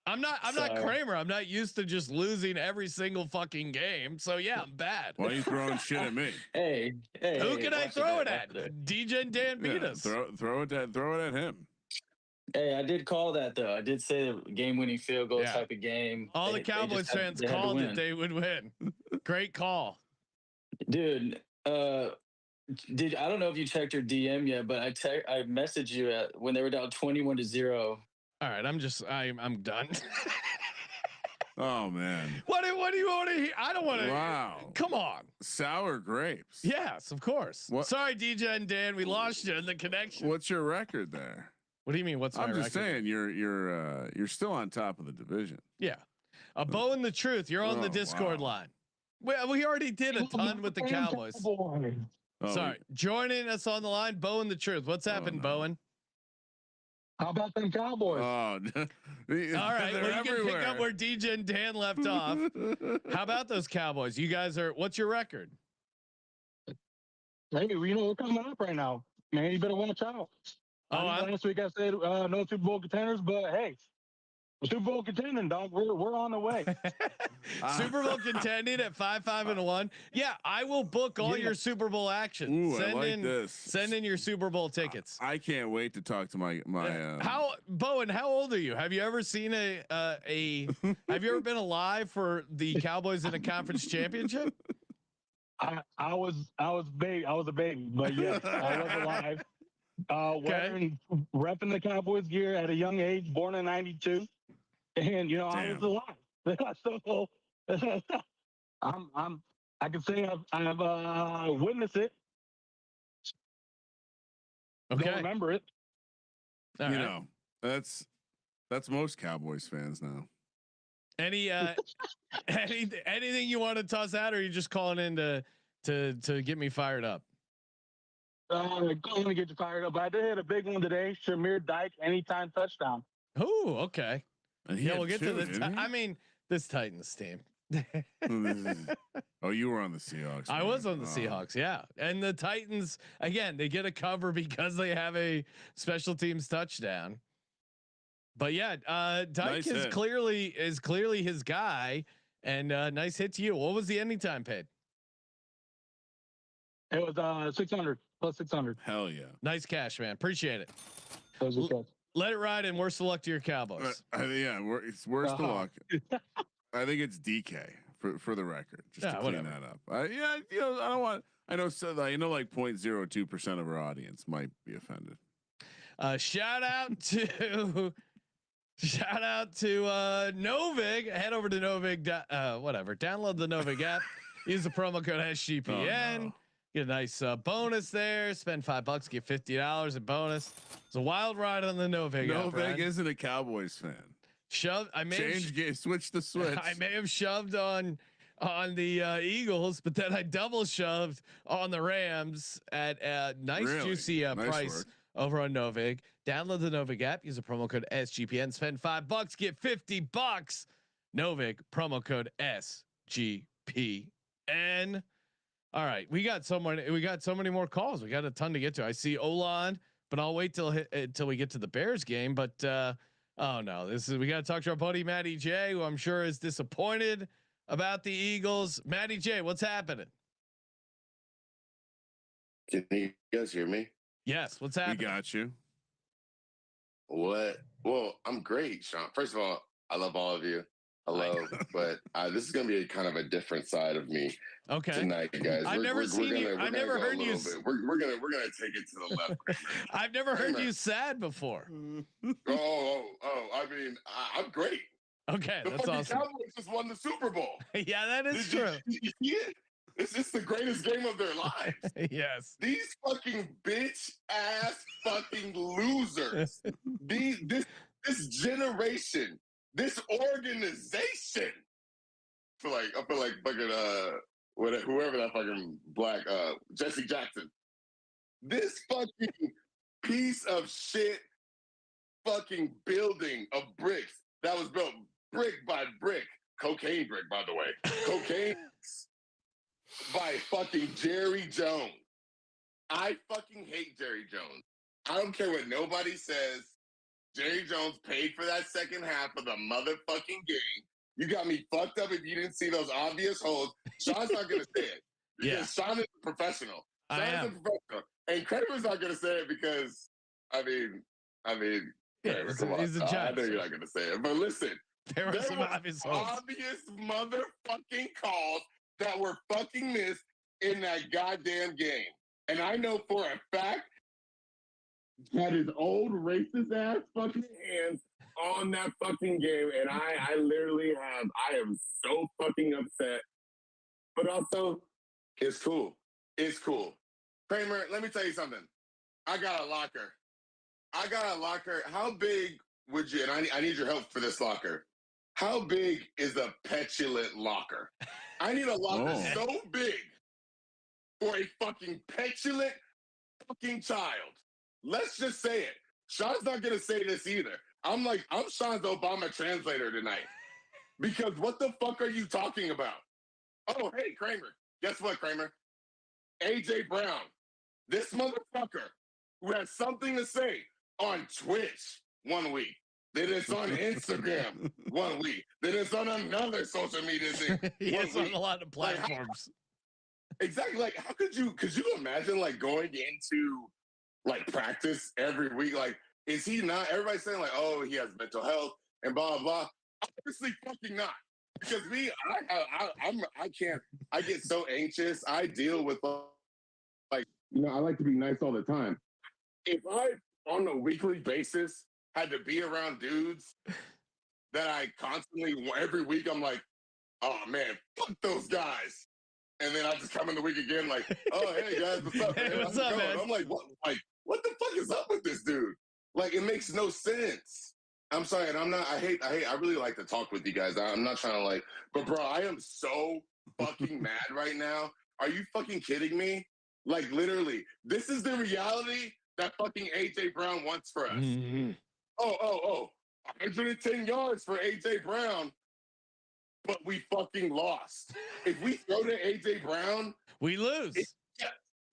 A: I'm not Kramer. I'm not used to just losing every single fucking game. So yeah, I'm bad.
D: Why are you throwing shit at me?
H: Hey,
A: who can I throw it at? Degen Dan beat us.
D: Throw it at him.
H: Hey, I did call that though. I did say the game-winning field goal type of game.
A: All the Cowboys fans called it. They would win. Great call,
H: dude. I don't know if you checked your DM yet, but I messaged you when they were down 21-0.
A: All right, I'm done.
D: Oh man.
A: What do you want to hear? I don't want to.
D: Wow.
A: Come on.
D: Sour grapes.
A: Yes, of course. What? Sorry, DJ and Dan, we lost you in the connection.
D: What's your record there?
A: What do you mean? What's my record?
D: I'm just saying you're still on top of the division.
A: Yeah. A Bo and the Truth. You're on the Discord line. Well, we already did a ton with the Cowboys. Sorry. Joining us on the line, Bo and the Truth. What's happened, Bowen?
B: How about them Cowboys?
D: Oh,
A: all right. Well, you can pick up where DJ and Dan left off. How about those Cowboys? You guys what's your record?
B: Hey, we're coming up right now. Man, you better watch out. Last week I said no Super Bowl contenders, but hey, Super Bowl contending, dog. We're on the way.
A: Super Bowl contending at 5-5-1. Yeah, I will book all your Super Bowl action.
D: Ooh,
A: Send in your Super Bowl tickets.
D: I can't wait to talk to my.
A: Bowen? How old are you? Have you ever seen have you ever been alive for the Cowboys in a conference championship?
B: I was a baby, but yes, I was alive. Repping the Cowboys gear at a young age, born in '92. And I was alive. So I can say I've witnessed it.
A: Okay.
B: Don't remember it.
A: All right.
D: That's most Cowboys fans now.
A: Any anything you want to toss out, or are you just calling in to get me fired up?
B: Calling to get you fired up. But I did hit a big one today. Shamir Dyke anytime touchdown.
A: Oh, okay.
D: Yeah,
A: we'll get to the. This Titans team.
D: Oh, you were on the Seahawks.
A: I was on the Seahawks, yeah. And the Titans again, they get a cover because they have a special teams touchdown. But yeah, Dyke is clearly his guy, and nice hit to you. What was the anytime paid?
B: It was 600 plus 600.
D: Hell yeah!
A: Nice cash, man. Appreciate it.
B: Let
A: it ride, and worst of luck to your Cowboys.
D: It's worst of luck. I think it's DK for the record, just to clean that up. I don't want. I know like 0.02% of our audience might be offended.
A: Shout out to Novig. Head over to Novig. Whatever. Download the Novig app. Use the promo code SGPN. Oh, no. Get a nice bonus there. Spend $5, get $50 in bonus. It's a wild ride on the Novig.
D: Novig isn't a Cowboys fan. Switch the switch.
A: I may have shoved on the Eagles, but then I double shoved on the Rams at a nice juicy price over on Novig. Download the Novig app. Use the promo code SGPN. Spend $5, get $50. Novig promo code SGPN. All right, we got so many more calls. We got a ton to get to. I see Olan, but I'll wait till we get to the Bears game. But oh no, we got to talk to our buddy Maddie J, who I'm sure is disappointed about the Eagles. Maddie J, what's happening?
I: Can you guys hear me?
A: Yes. What's happening?
D: We got you.
I: What? Well, I'm great, Sean. First of all, I love all of you. Hello, but this is gonna be a kind of a different side of me tonight, guys.
A: I've never seen you. I've never heard you.
I: We're gonna take it to the left.
A: I've never heard you sad before.
I: I mean, I'm great.
A: Okay,
I: the
A: that's awesome.
I: Cowboys just won the Super Bowl.
A: Yeah, that is true.
I: You see it? It's the greatest game of their lives.
A: Yes.
I: These fucking bitch ass fucking losers. This generation. This organization, I feel like fucking whoever that fucking black Jesse Jackson. This fucking piece of shit fucking building of bricks that was built brick by brick, cocaine brick, by the way, cocaine by fucking Jerry Jones. I fucking hate Jerry Jones. I don't care what nobody says. Jerry Jones paid for that second half of the motherfucking game. You got me fucked up if you didn't see those obvious holes. Sean's not going to say it. Because Sean is a professional. Sean's a professional. And Kramer's not going to say it because, I mean, Kramer, come on.
A: He's a judge.
I: I know you're not going to say it. But listen,
A: there were some obvious
I: motherfucking calls that were fucking missed in that goddamn game. And I know for a fact had his old racist ass fucking hands on that fucking game, and I literally I am so fucking upset. But also, it's cool. It's cool. Kramer, let me tell you something. I got a locker. How big would you, and I need your help for this locker. How big is a petulant locker? I need a locker so big for a fucking petulant fucking child. Let's just say it. Sean's not going to say this either. I'm Sean's Obama translator tonight. Because what the fuck are you talking about? Oh, hey, Kramer. Guess what, Kramer? AJ Brown. This motherfucker who has something to say on Twitch 1 week. Then it's on Instagram 1 week. Then it's on another social media thing.
A: It's on a lot of platforms.
I: Exactly. Like, how could you imagine like going into like practice every week? Like, is he not? Everybody's saying like, oh, he has mental health and blah, blah, blah. Obviously fucking not. Because me, I can't, I get so anxious. I deal with like, I like to be nice all the time. If I, on a weekly basis, had to be around dudes that I constantly, every week, I'm like, oh man, fuck those guys. And then I just come in the week again, like, oh, hey guys, what's up, man?
A: What's up, man?
I: I'm like, what the fuck is up with this dude? Like, it makes no sense. I'm sorry, and I really like to talk with you guys. I'm not trying to like, but bro, I am so fucking mad right now. Are you fucking kidding me? Like, literally, this is the reality that fucking AJ Brown wants for us.
A: Mm-hmm.
I: Oh, 110 yards for AJ Brown, but we fucking lost. If we throw to AJ Brown,
A: we lose.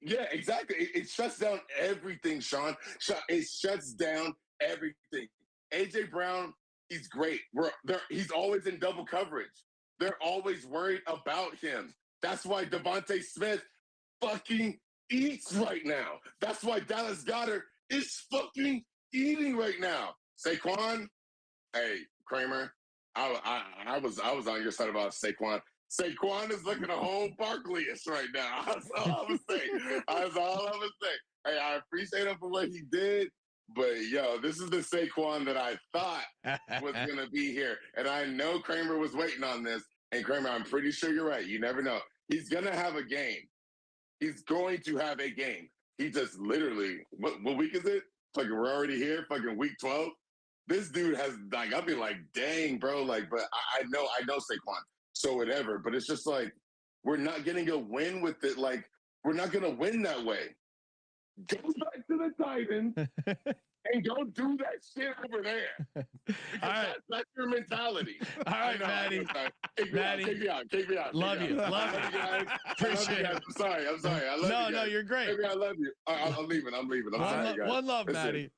I: Yeah, exactly. It shuts down everything, Sean. It shuts down everything. AJ Brown, he's great. He's always in double coverage. They're always worried about him. That's why Devontae Smith fucking eats right now. That's why Dallas Goedert is fucking eating right now. Saquon, hey, Kramer, I was on your side about Saquon. Saquon is looking a whole Barkley-ish right now. That's all I was saying. That's all I was saying. Hey, I appreciate him for what he did, but yo, this is the Saquon that I thought was gonna be here, and I know Kramer was waiting on this. And Kramer, I'm pretty sure you're right. You never know. He's gonna have a game. He's going to have a game. He just literally, what week is it? Fucking, we're already here. Fucking week 12. This dude has like, I'll be like, dang, bro. Like, but I know Saquon. So whatever. But it's just like, we're not getting a win with it. Like, we're not gonna win that way. Go back to the Titans and go do that shit over there. Because that's your mentality.
A: All right, Maddie.
I: Kick me out.
A: Love you. Appreciate it.
I: I'm sorry. I love you.
A: No, you're great.
I: Maybe I love you. I'm leaving. I'm sorry, guys.
A: One love, Maddie.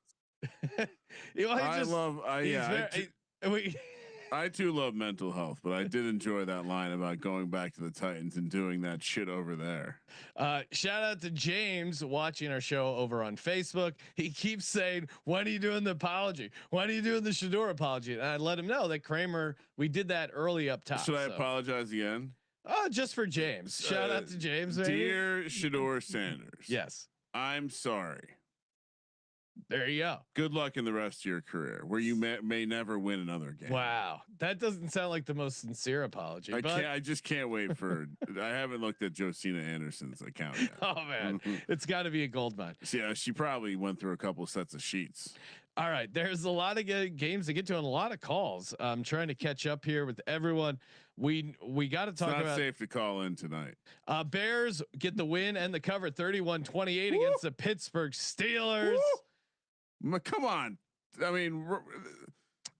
D: I too love mental health, but I did enjoy that line about going back to the Titans and doing that shit over there.
A: Shout out to James watching our show over on Facebook. He keeps saying, "When are you doing the apology? When are you doing the Shedeur apology?" And I let him know that Kramer, we did that early up top.
D: Should I apologize again?
A: Just for James. Shout out to James.
D: Dear Shedeur Sanders.
A: Yes.
D: I'm sorry.
A: There you go.
D: Good luck in the rest of your career, where you may never win another game.
A: Wow, that doesn't sound like the most sincere apology.
D: I just can't wait for. I haven't looked at Josina Anderson's account yet.
A: Oh man, it's got to be a gold mine.
D: Yeah, she probably went through a couple sets of sheets.
A: All right, there's a lot of games to get to and a lot of calls. I'm trying to catch up here with everyone. We got to talk about. It's
D: not safe to call in tonight.
A: Bears get the win and the cover 31-28 against the Pittsburgh Steelers.
D: Come on. I mean,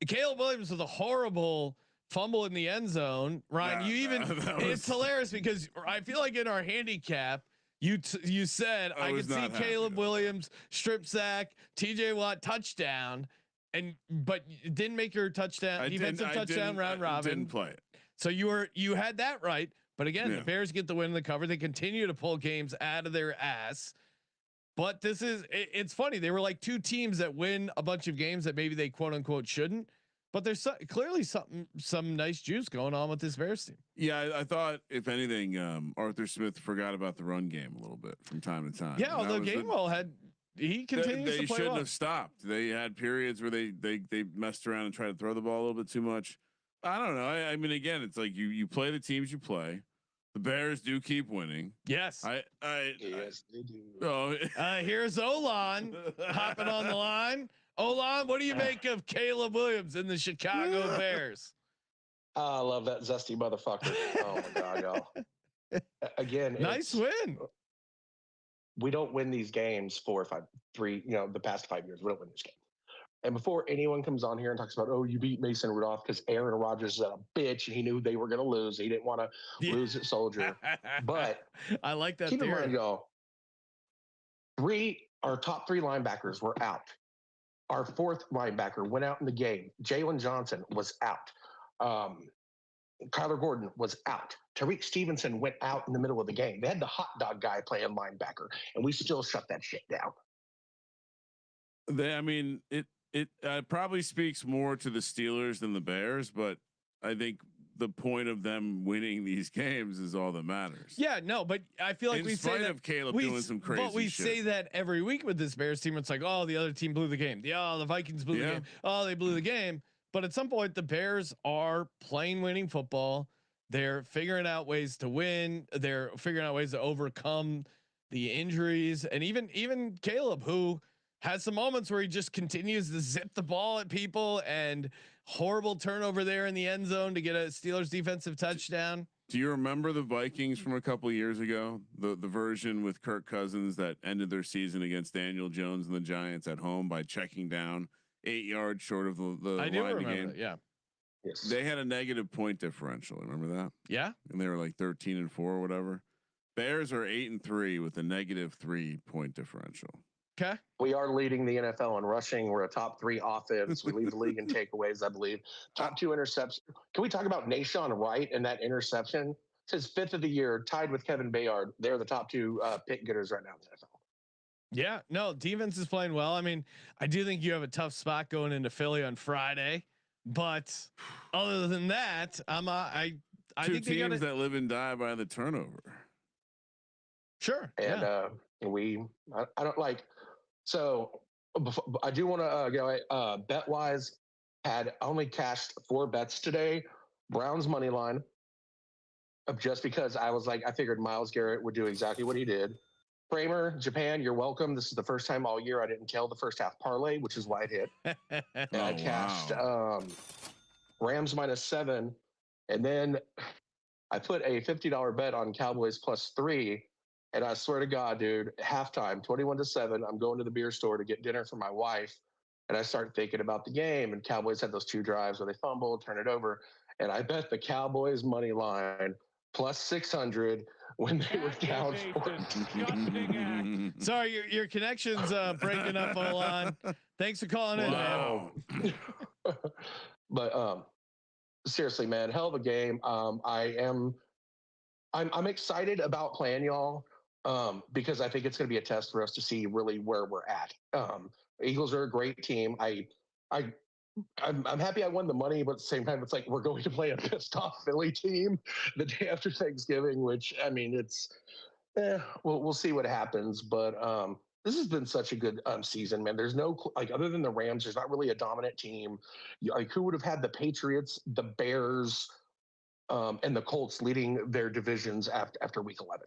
A: Caleb Williams with a horrible fumble in the end zone. Ryan, it's hilarious because I feel like in our handicap, you said I could see Caleb Williams strip sack, TJ Watt touchdown, but you didn't make your touchdown defensive touchdown round robin.
D: Didn't play it.
A: So you had that right. But again, the Bears get the win in the cover. They continue to pull games out of their ass. But it's funny. They were like two teams that win a bunch of games that maybe they quote unquote shouldn't. But there's clearly some nice juice going on with this Bears team.
D: Yeah, I thought if anything, Arthur Smith forgot about the run game a little bit from time to time.
A: Yeah, although Gainwell he continues
D: they
A: to play
D: shouldn't
A: well.
D: have stopped. They had periods where they messed around and tried to throw the ball a little bit too much. I don't know. I mean, again, it's like you play the teams you play. The Bears do keep winning.
A: Yes.
I: Yes, they do.
D: Oh,
A: here's Olan hopping on the line. Olan, what do you make of Caleb Williams in the Chicago Bears?
J: I love that zesty motherfucker. Oh my God, y'all. Again,
A: nice win.
J: We don't win these games 4 or 5, 3, the past 5 years. We don't win this game. And before anyone comes on here and talks about, oh, you beat Mason Rudolph because Aaron Rodgers is a bitch and he knew they were going to lose. He didn't want to lose at Soldier. But
A: I like that.
J: Keep in mind, y'all, our top 3 linebackers were out. Our 4th linebacker went out in the game. Jalen Johnson was out. Kyler Gordon was out. Tariq Stevenson went out in the middle of the game. They had the hot dog guy playing linebacker, and we still shut that shit down.
D: It probably speaks more to the Steelers than the Bears, but I think the point of them winning these games is all that matters.
A: Yeah, no, but I feel like we say that
D: of Caleb doing some crazy shit.
A: But we say that every week with this Bears team. It's like, oh, the other team blew the game. The Vikings blew the game. Oh, they blew the game. But at some point, the Bears are playing winning football. They're figuring out ways to win. They're figuring out ways to overcome the injuries. And even Caleb, who has some moments where he just continues to zip the ball at people and horrible turnover there in the end zone to get a Steelers defensive touchdown.
D: Do you remember the Vikings from a couple of years ago? The version with Kirk Cousins that ended their season against Daniel Jones and the Giants at home by checking down 8 yards short of the line of the game.
A: That, yeah.
J: Yes.
D: They had a negative point differential. Remember that?
A: Yeah.
D: And they were like 13-4 or whatever. Bears are 8-3 with a negative 3 point differential.
A: Okay.
J: We are leading the NFL in rushing. We're a top 3 offense. We lead the league in takeaways, I believe. Top 2 interceptions. Can we talk about Nahshon Wright and that interception? It's his 5th of the year, tied with Kevin Bayard. They're the top 2 pick getters right now in the NFL.
A: Yeah, no, defense is playing well. I mean, I do think you have a tough spot going into Philly on Friday, but other than that, I think
D: teams that live and die by the turnover.
A: Sure.
J: And I don't like. So I do want to bet wise had only cashed 4 bets today. Browns money line, just because I was like, I figured Myles Garrett would do exactly what he did. Kramer, Japan, you're welcome. This is the first time all year I didn't tail the first half parlay, which is why it hit. And I cashed Rams -7, and then I put a $50 bet on Cowboys +3. And I swear to God, dude, halftime, 21-7, I'm going to the beer store to get dinner for my wife. And I start thinking about the game. And Cowboys had those 2 drives where they fumble, turn it over. And I bet the Cowboys money line +600 when they were down.
A: Sorry, your connection's breaking up, Olan. Thanks for calling in, man.
J: But seriously, man, hell of a game. I'm excited about playing y'all because I think it's going to be a test for us to see really where we're at. Eagles are a great team. I'm happy I won the money, but at the same time, it's like we're going to play a pissed off Philly team the day after Thanksgiving, which I mean, we'll see what happens. But this has been such a good season, man. There's no like other than the Rams, there's not really a dominant team. Like who would have had the Patriots, the Bears, and the Colts leading their divisions after Week 11?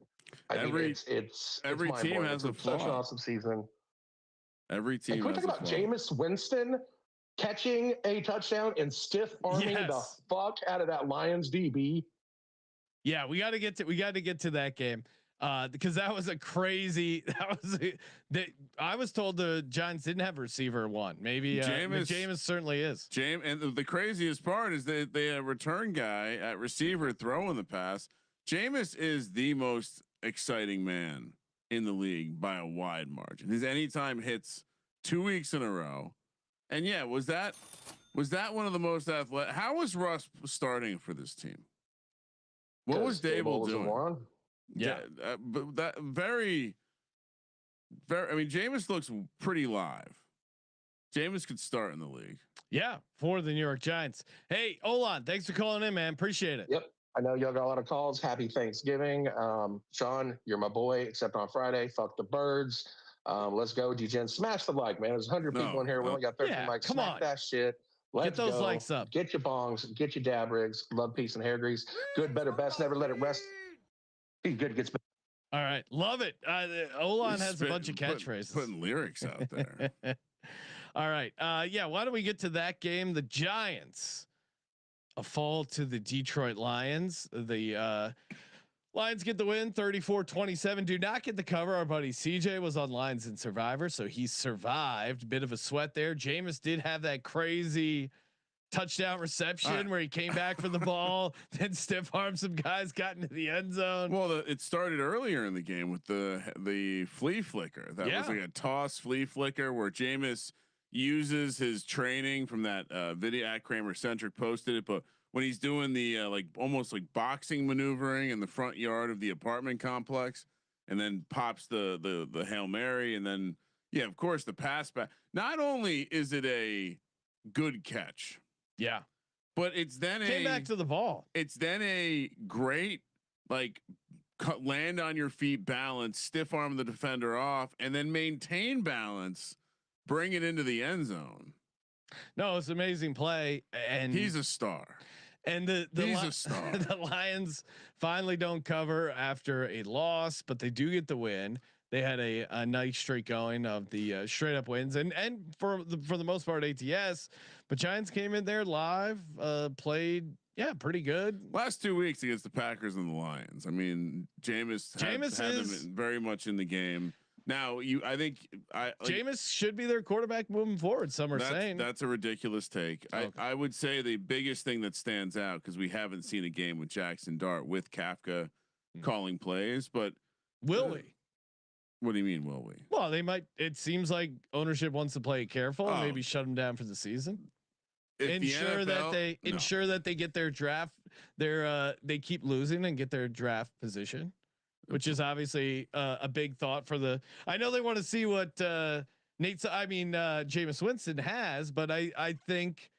D: Every team has a flaw.
J: Such an awesome season.
D: Every team.
J: Can we talk about Jameis Winston catching a touchdown and stiff arming the fuck out of that Lions DB?
A: Yeah, we got to get to that game because that was a crazy. I was told the Giants didn't have a receiver one. Maybe Jameis certainly is.
D: And the craziest part is that they had a return guy at receiver throwing the pass. Jameis is the most exciting man in the league by a wide margin. His anytime hits 2 weeks in a row. And yeah, was that one of the most athletic? How was Russ starting for this team? What was Dable doing?
A: Yeah,
D: but that very. I mean, Jameis looks pretty live. Jameis could start in the league.
A: Yeah, for the New York Giants. Hey, Olan, thanks for calling in, man. Appreciate it.
J: Yep. I know y'all got a lot of calls. Happy Thanksgiving. Sean, you're my boy, except on Friday. Fuck the birds. Let's go, Degen. Smash the like, man. There's 100 people in here. We only got 13 likes.
A: Come on.
J: That shit. Let's
A: get those likes up.
J: Get your bongs. Get your dab rigs. Love, peace, and hair grease. Good, better, best. Never let it rest. Be good gets better.
A: All right. Love it. Olan has a bunch of catchphrases.
D: Putting lyrics out there.
A: All right. Yeah. Why don't we get to that game? The Giants. A fall to the Detroit Lions. The Lions get the win 34-27. Do not get the cover. Our buddy CJ was on Lions and Survivor, so he survived. Bit of a sweat there. Jameis did have that crazy touchdown reception where he came back for the ball, then stiff armed some guys, got into the end zone.
D: Well, it started earlier in the game with the flea flicker. That was like a toss flea flicker where Jameis uses his training from that video. At Kramer Centric posted it, but when he's doing the like almost like boxing maneuvering in the front yard of the apartment complex, and then pops the Hail Mary, and then of course the pass back. Not only is it a good catch, but it's then
A: came back to the ball.
D: It's then a great like land on your feet balance, stiff arm the defender off, and then maintain balance. Bring it into the end zone.
A: No, it's an amazing play, and
D: he's a star.
A: And
D: he's a star.
A: The Lions finally don't cover after a loss, but they do get the win. They had a nice streak going of the straight up wins, and for the most part ATS. But Giants came in there live, played pretty good.
D: Last 2 weeks against the Packers and the Lions. I mean, Jameis had them very much in the game. Now
A: Jameis should be their quarterback moving forward. Some are saying
D: that's a ridiculous take. Okay. I would say the biggest thing that stands out, because we haven't seen a game with Jackson Dart with Kafka calling plays, but
A: will we?
D: What do you mean, will we?
A: Well, they might. It seems like ownership wants to play it careful and maybe shut him down for the season. Ensure that they get their draft. They keep losing and get their draft position, which is obviously a big thought for the. I know they want to see what Jameis Winston has, but I think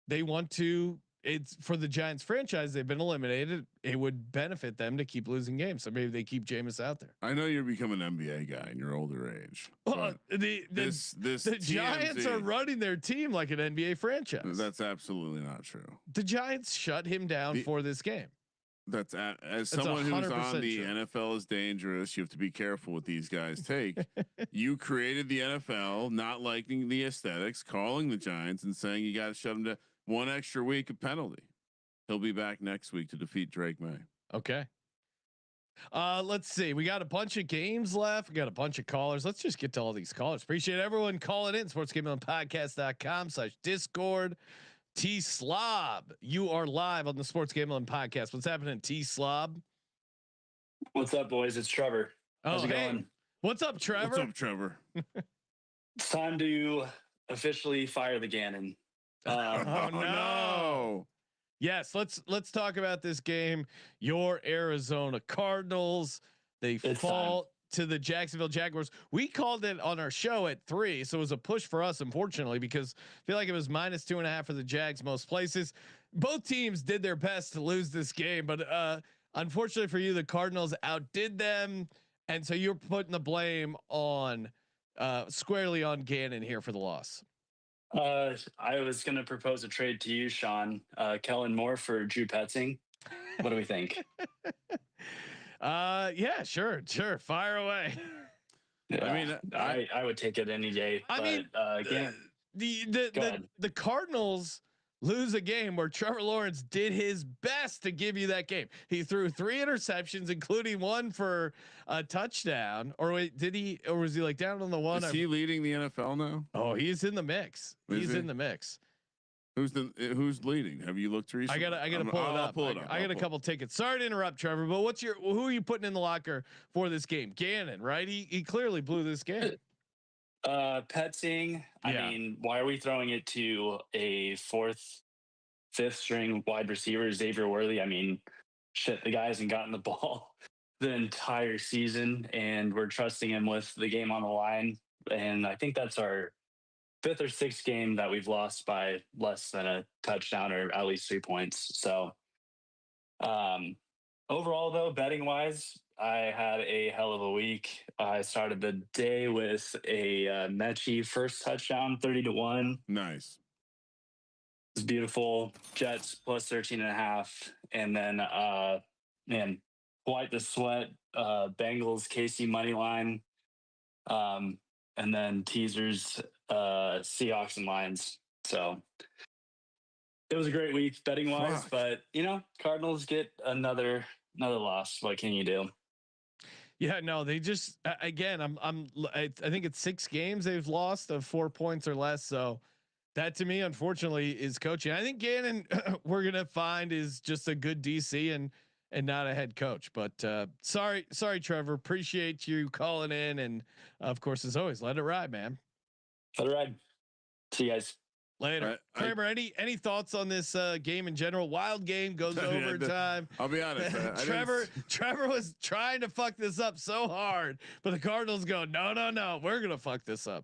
A: they want to. It's for the Giants franchise. They've been eliminated. It would benefit them to keep losing games. So maybe they keep Jameis out there.
D: I know you're becoming an NBA guy in your older age.
A: Well, the Giants are running their team like an NBA franchise.
D: That's absolutely not true.
A: The Giants shut him down for this game.
D: That's as someone who's on the NFL is dangerous. You have to be careful what these guys take. You created the NFL, not liking the aesthetics, calling the Giants and saying you got to shut them down. 1 extra week of penalty. He'll be back next week to defeat Drake May.
A: Okay. Let's see. We got a bunch of games left. We got a bunch of callers. Let's just get to all these callers. Appreciate everyone calling in. sportsgamblingpodcast.com/discord. T-Slob, you are live on the Sports Gambling Podcast. What's happening, T-Slob?
K: What's up, boys? It's Trevor. How's it going?
A: What's up, Trevor?
D: What's up, Trevor?
K: It's time to officially fire the Gannon.
D: Oh no!
A: Yes, let's talk about this game. Your Arizona Cardinals, they fall to the Jacksonville Jaguars. We called it on our show at 3, so it was a push for us, unfortunately, because I feel like it was -2.5 for the Jags most places. Both teams did their best to lose this game, but unfortunately for you, the Cardinals outdid them, and so you're putting the blame on squarely on Gannon here for the loss.
K: I was going to propose a trade to you, Sean. Kellen Moore for Drew Petzing. What do we think?
A: Yeah, sure. Fire away.
K: Yeah, I mean, I would take it any day.
A: The Cardinals lose a game where Trevor Lawrence did his best to give you that game. He threw 3 interceptions, including one for a touchdown. Or wait, did he? Or was he like down on the one?
D: Is he leading the NFL now?
A: Oh, he's in the mix. He's in the mix.
D: Who's leading? Have you looked recently?
A: I gotta pull it up. I got a couple tickets. Sorry to interrupt, Trevor, but who are you putting in the locker for this game? Gannon, right? He clearly blew this game.
K: Petzing. I mean, why are we throwing it to a 4th, 5th string wide receiver, Xavier Worthy? I mean, shit, the guy hasn't gotten the ball the entire season, and we're trusting him with the game on the line. And I think that's our 5th or 6th game that we've lost by less than a touchdown or at least 3 points. So overall, though, betting wise, I had a hell of a week. I started the day with a Mechie first touchdown, 30-1.
D: Nice.
K: It's beautiful. Jets plus 13.5. And then, man, quite the sweat. Bengals, KC money line. And then teasers, Seahawks and Lions. So it was a great week betting wise, but Cardinals get another loss. What can you do?
A: Yeah, no, they just again. I think it's 6 games they've lost of 4 points or less. So that to me, unfortunately, is coaching. I think Gannon we're gonna find is just a good DC and not a head coach. But sorry, Trevor. Appreciate you calling in, and of course, as always, let it ride, man.
K: Let it ride. See you guys
A: later. Kramer, any thoughts on this game in general? Wild game, goes overtime.
D: I'll be honest.
A: Trevor was trying to fuck this up so hard, but the Cardinals go, no, we're gonna fuck this up.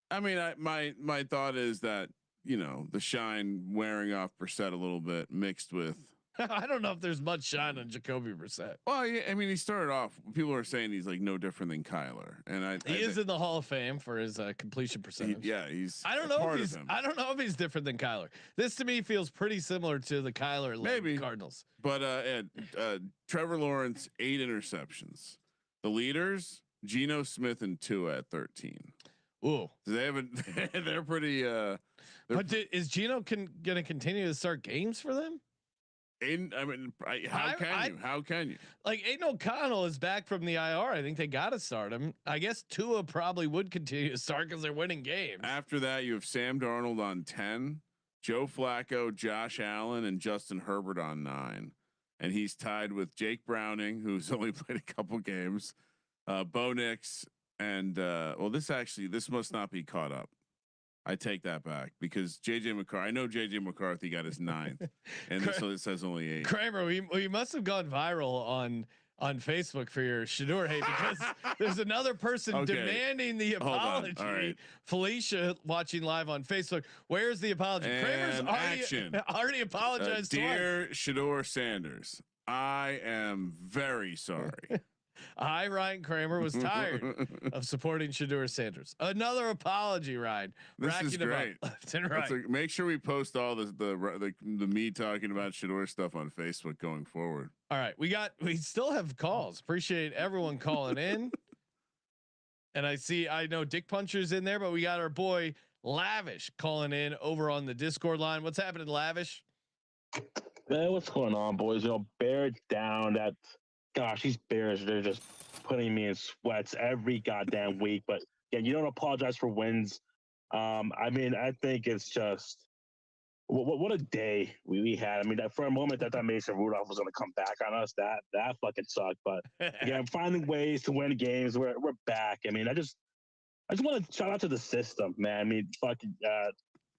D: I mean, my thought is that the shine wearing off Brissett a little bit mixed with.
A: I don't know if there's much shine on Jacoby Brissett.
D: Well, yeah, I mean, he started off. People are saying he's like no different than Kyler, and
A: he is in the Hall of Fame for his completion percentage.
D: He's.
A: I don't know if he's different than Kyler. This to me feels pretty similar to the Kyler maybe Cardinals.
D: But Trevor Lawrence 8 interceptions. The leaders Geno Smith and Tua at 13.
A: Ooh,
D: they haven't. They're pretty.
A: But is Geno going to continue to start games for them?
D: How can you?
A: Like Aiden O'Connell is back from the IR. I think they got to start him. I guess Tua probably would continue to start because they're winning games.
D: After that, you have Sam Darnold on 10, Joe Flacco, Josh Allen, and Justin Herbert on 9, and he's tied with Jake Browning, who's only played a couple games, Bo Nix, and this must not be caught up. I take that back because JJ McCarthy. I know JJ McCarthy got his 9th, and so it says only 8.
A: Kramer, we must have gone viral on Facebook for your Shedeur hate because there's another person demanding the apology. Right. Felicia watching live on Facebook. Where's the apology?
D: And
A: Kramer's already apologized.
D: Dear Shedeur Sanders, I am very sorry.
A: I, Ryan Kramer, was tired of supporting Shedeur Sanders. Another apology, Ryan.
D: This is great.
A: Left and right.
D: Make sure we post all the me talking about Shedeur stuff on Facebook going forward.
A: All right, we still have calls. Appreciate everyone calling in. And I know Dick Puncher's in there, but we got our boy Lavish calling in over on the Discord line. What's happening, Lavish?
L: Man, what's going on, boys? Bear it down. Gosh, these Bears, they're just putting me in sweats every goddamn week. But yeah, you don't apologize for wins. I mean, I think it's just what a day we had. I mean, for a moment, I thought Mason Rudolph was going to come back on us. That fucking sucked. But again, finding ways to win games. We're back. I mean, I just want to shout out to the system, man. I mean, fucking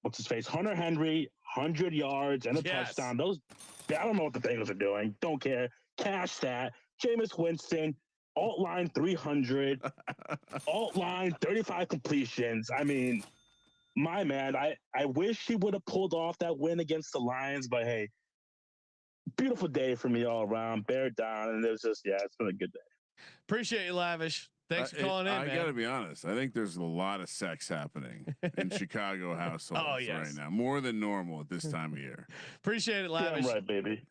L: what's his face? Hunter Henry, 100 yards and a touchdown. I don't know what the Bengals are doing. Don't care. Cash that. Jameis Winston, alt line 300, alt line 35 completions. I mean, my man, I wish he would have pulled off that win against the Lions, but hey, beautiful day for me all around. Bear down, and it was just, it's been a good day.
A: Appreciate you, Lavish. Thanks for calling in, man.
D: I got to be honest. I think there's a lot of sex happening in Chicago households right now, more than normal at this time of year.
A: Appreciate it, Lavish.
L: Yeah, I'm right, baby.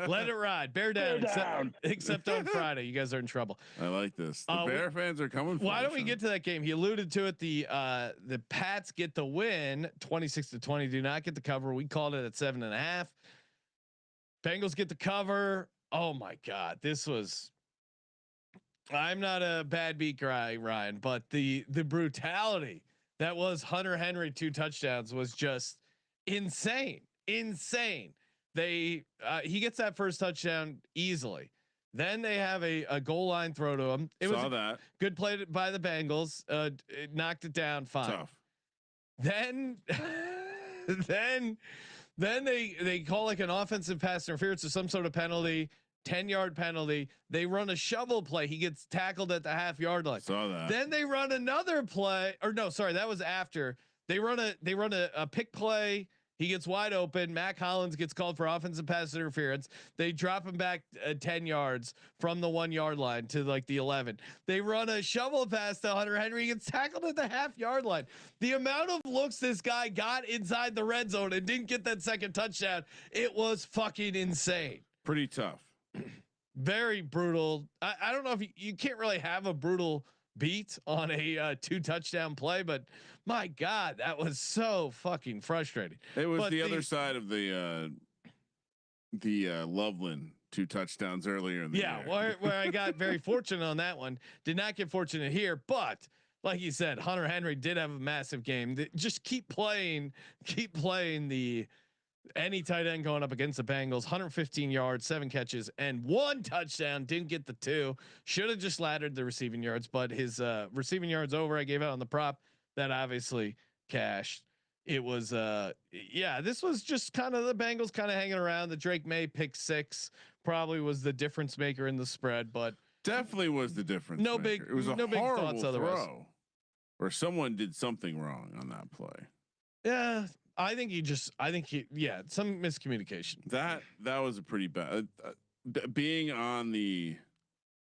A: Let it ride. Bear down. Except on Friday. You guys are in trouble.
D: I like this. The Bear fans are coming.
A: Why don't we get to that game? He alluded to it. The Pats get the win, 26-20. Do not get the cover. We called it at 7.5. Bengals get the cover. Oh my God, this was. I'm not a bad beat guy, Ryan, but the brutality that was Hunter Henry 2 touchdowns was just insane. He gets that first touchdown easily. Then they have a goal line throw to him. It was a good play by the Bengals. It knocked it down fine.
D: Tough.
A: Then they call like an offensive pass interference or some sort of penalty. 10-yard penalty. They run a shovel play. He gets tackled at the half-yard line.
D: Saw that.
A: Then they run another play, or no, sorry, that was after. They run a pick play. He gets wide open. Mac Hollins gets called for offensive pass interference. They drop him back 10 yards from the 1-yard line to like the 11. They run a shovel pass to Hunter Henry. He gets tackled at the half-yard line. The amount of looks this guy got inside the red zone and didn't get that second touchdown, it was fucking insane.
D: Pretty tough.
A: Very brutal. I don't know if you can't really have a brutal beat on a 2 touchdown play, but my God, that was so fucking frustrating.
D: It was the other side of the Loveland 2 touchdowns earlier in the year.
A: where I got very fortunate on that one. Did not get fortunate here, but like you said, Hunter Henry did have a massive game. Just keep playing the. Any tight end going up against the Bengals, 115 yards, 7 catches, and 1 touchdown. Didn't get the 2. Should have just laddered the receiving yards, but his receiving yards over. I gave out on the prop that obviously cashed. It was this was just kind of the Bengals kind of hanging around. The Drake May pick 6 probably was the difference maker in the spread, but
D: definitend was the difference. It was a horrible throw, or someone did something wrong on that play.
A: Yeah. I think some miscommunication.
D: That was a pretty bad. Being on the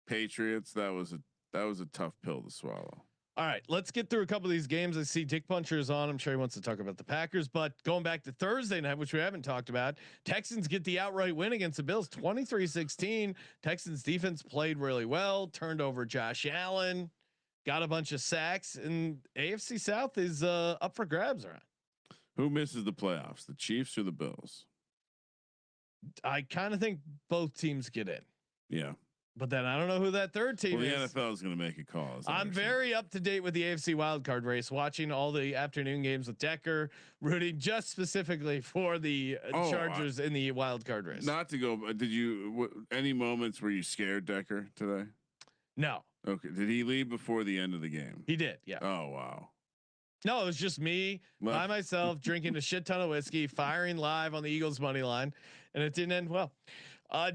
D: Patriots, that was a tough pill to swallow.
A: All right, let's get through a couple of these games. I see Dick Puncher is on. I'm sure he wants to talk about the Packers, but going back to Thursday night, which we haven't talked about, Texans get the outright win against the Bills, 23-16. Texans defense played really well, turned over Josh Allen, got a bunch of sacks, and AFC South is up for grabs around.
D: Who misses the playoffs, the Chiefs or the Bills?
A: I kind of think both teams get in.
D: Yeah.
A: But then I don't know who that third team is.
D: The NFL is going to make a call.
A: I'm very up to date with the AFC wildcard race, watching all the afternoon games with Decker, rooting just specifically for the Chargers in the wildcard race.
D: Not to go, did you, any moments where you scared Decker today?
A: No.
D: Okay. Did he leave before the end of the game?
A: He did. Yeah.
D: Oh, wow.
A: No, it was just me by myself drinking a shit ton of whiskey, firing live on the Eagles money line, and it didn't end well.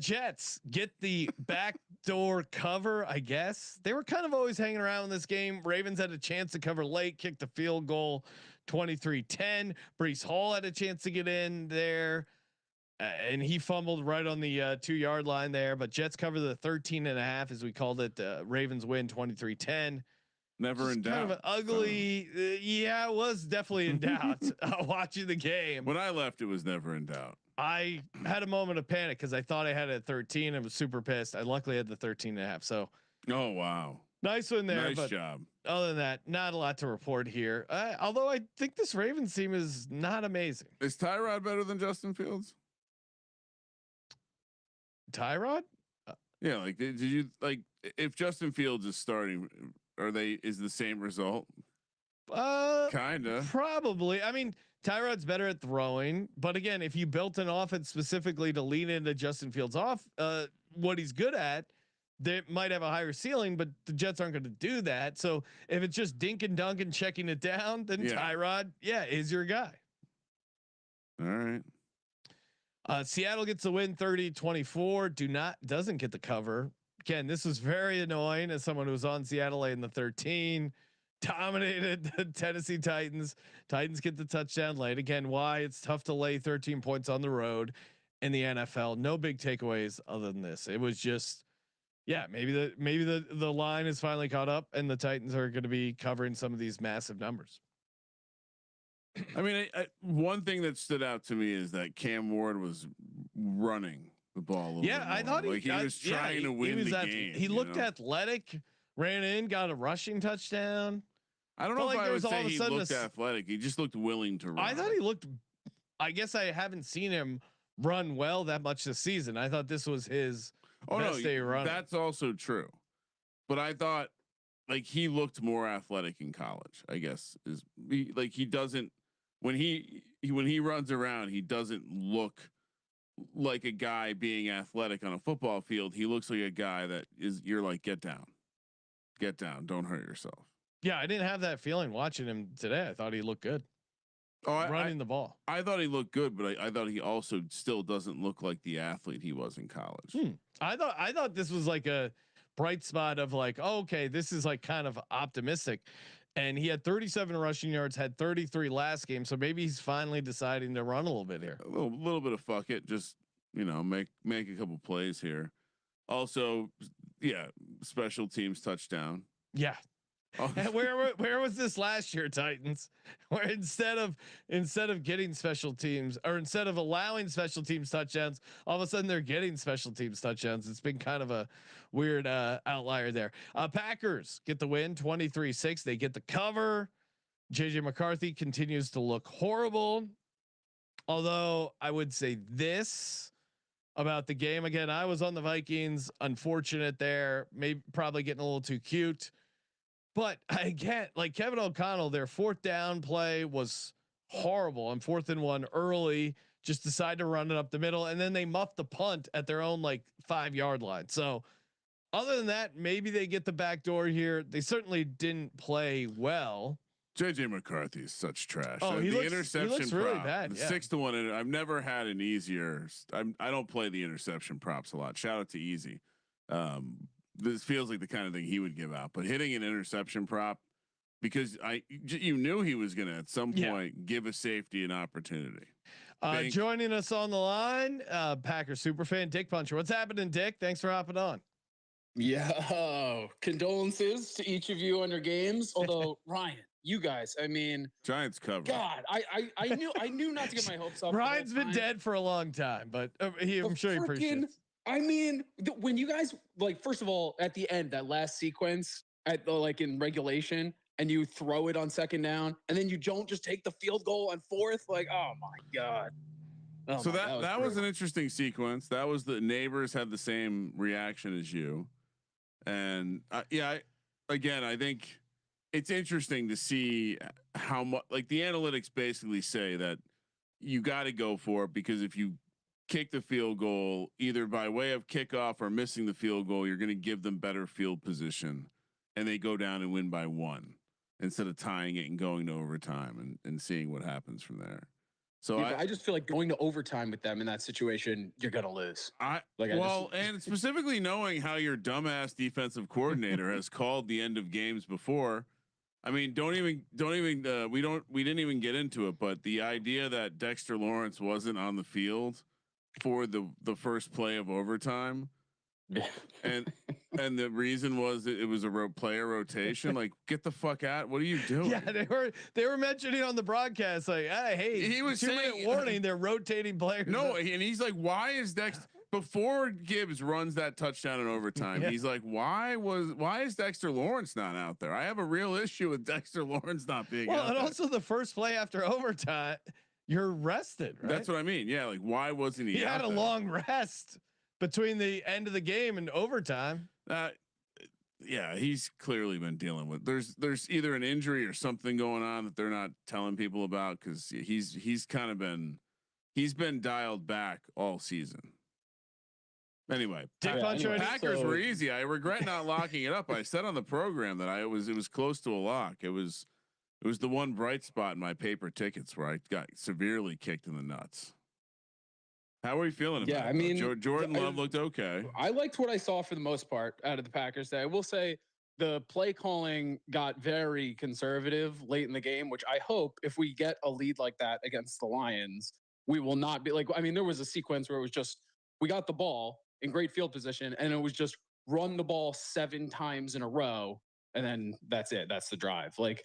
A: Jets get the backdoor cover, I guess. They were kind of always hanging around in this game. Ravens had a chance to cover late, kicked a field goal, 23-10. Breece Hall had a chance to get in there, and he fumbled right on the 2-yard line there. But Jets cover the 13.5, as we called it. Ravens win 23-10.
D: Never in doubt.
A: Kind of an ugly. It was definitely in doubt watching the game.
D: When I left, it was never in doubt.
A: I had a moment of panic because I thought I had it at 13 and was super pissed. I luckily had the 13.5. So.
D: Oh, wow.
A: Nice one there.
D: Nice job.
A: Other than that, not a lot to report here. Although I think this Ravens team is not amazing.
D: Is Tyrod better than Justin Fields?
A: Tyrod?
D: Yeah. Like, did you like if Justin Fields is starting? Is the same result? Kinda.
A: Probably. I mean, Tyrod's better at throwing, but again, if you built an offense specifically to lean into Justin Fields what he's good at, they might have a higher ceiling, but the Jets aren't going to do that. So if it's just dink and dunk and checking it down, then Tyrod, is your guy.
D: All right.
A: Seattle gets the win 30-24. Doesn't get the cover. Again, this was very annoying as someone who was on Seattle late in the 13. Dominated the Tennessee Titans. Titans get the touchdown late. Again, why it's tough to lay 13 points on the road in the NFL. No big takeaways other than this. It was just, yeah, maybe the line is finally caught up and the Titans are going to be covering some of these massive numbers.
D: I mean, one thing that stood out to me is that Cam Ward was running the ball.
A: I thought
D: he was trying to win the game.
A: He looked athletic, ran in, got a rushing touchdown.
D: I don't know if I would say he looked athletic. He just looked willing to run.
A: I thought he looked. I guess I haven't seen him run well that much this season. I thought this was his best day running.
D: That's also true, but I thought like he looked more athletic in college. I guess he doesn't. When he runs around, he doesn't look like a guy being athletic on a football field. He looks like a guy that you're like, get down, don't hurt yourself.
A: Yeah, I didn't have that feeling watching him today. I thought he looked good. Running the ball.
D: I thought he looked good, but I thought he also still doesn't look like the athlete he was in college.
A: I thought this was like a bright spot of like, okay, this is like kind of optimistic. And he had 37 rushing yards, had 33 last game. So maybe he's finally deciding to run a little bit here.
D: A little bit of fuck it. Just, make a couple plays here. Also, yeah, special teams touchdown.
A: Yeah. Oh. And where was this last year, Titans? Where instead of getting special teams, or instead of allowing special teams touchdowns, all of a sudden they're getting special teams touchdowns. It's been kind of a weird outlier there. Packers get the win 23-6. They get the cover. JJ McCarthy continues to look horrible. Although I would say this about the game again, I was on the Vikings. Unfortunate there, maybe probably getting a little too cute. But again, like Kevin O'Connell, their 4th down play was horrible on 4th and 1 early. Just decide to run it up the middle, and then they muffed the punt at their own 5-yard line. So, other than that, maybe they get the back door here. They certainly didn't play well.
D: JJ McCarthy is such trash.
A: Oh,
D: the interception
A: he looks really bad.
D: The 6-1. I've never had an easier. I don't play the interception props a lot. Shout out to Easy. This feels like the kind of thing he would give out, but hitting an interception prop because you knew he was going to at some point give a safety an opportunity.
A: Joining us on the line, Packers superfan Dick Puncher. What's happening, Dick? Thanks for hopping on.
M: Yeah, condolences to each of you on your games. Although Ryan, you guys, I mean,
D: Giants cover.
M: God, I knew not to get my hopes up.
A: Ryan's been dead for a long time, but I'm sure he appreciates.
M: I mean, when you guys first of all, at the end, that last sequence at the in regulation, and you throw it on 2nd down, and then you don't just take the field goal on 4th, oh my God.
D: Oh so that was an interesting sequence. That was the neighbors had the same reaction as you, and again, I think it's interesting to see how much the analytics basically say that you got to go for it because if you kick the field goal either by way of kickoff or missing the field goal, you're going to give them better field position, and they go down and win by 1 instead of tying it and going to overtime and seeing what happens from there. So
M: I just feel like going to overtime with them in that situation, you're going to lose.
D: And specifically knowing how your dumbass defensive coordinator has called the end of games before. I mean, we didn't even get into it, but the idea that Dexter Lawrence wasn't on the field for the first play of overtime, and the reason was it was a player rotation. Get the fuck out! What are you doing?
A: Yeah, they were mentioning on the broadcast hey,
D: he was saying
A: warning, they're rotating players.
D: No, and he's like, why is Dexter? Before Gibbs runs that touchdown in overtime, he's like, why is Dexter Lawrence not out there? I have a real issue with Dexter Lawrence not being out there.
A: Also the first play after overtime, you're rested, right?
D: That's what I mean. Yeah, why wasn't he?
A: He had a long rest between the end of the game and overtime.
D: Yeah, he's clearly been dealing with. There's either an injury or something going on that they're not telling people about because he's been dialed back all season. Anyway, Packers were easy. I regret not locking it up. I said on the program that it was close to a lock. It was It was the one bright spot in my paper tickets where I got severely kicked in the nuts. How are you feeling about it?
M: I mean,
D: Jordan Love looked okay.
M: I liked what I saw for the most part out of the Packers today. I will say the play calling got very conservative late in the game, which I hope if we get a lead like that against the Lions, we will not be like, I mean, there was a sequence where it was just, we got the ball in great field position and it was just run the ball 7 times in a row. And then that's it. That's the drive. Like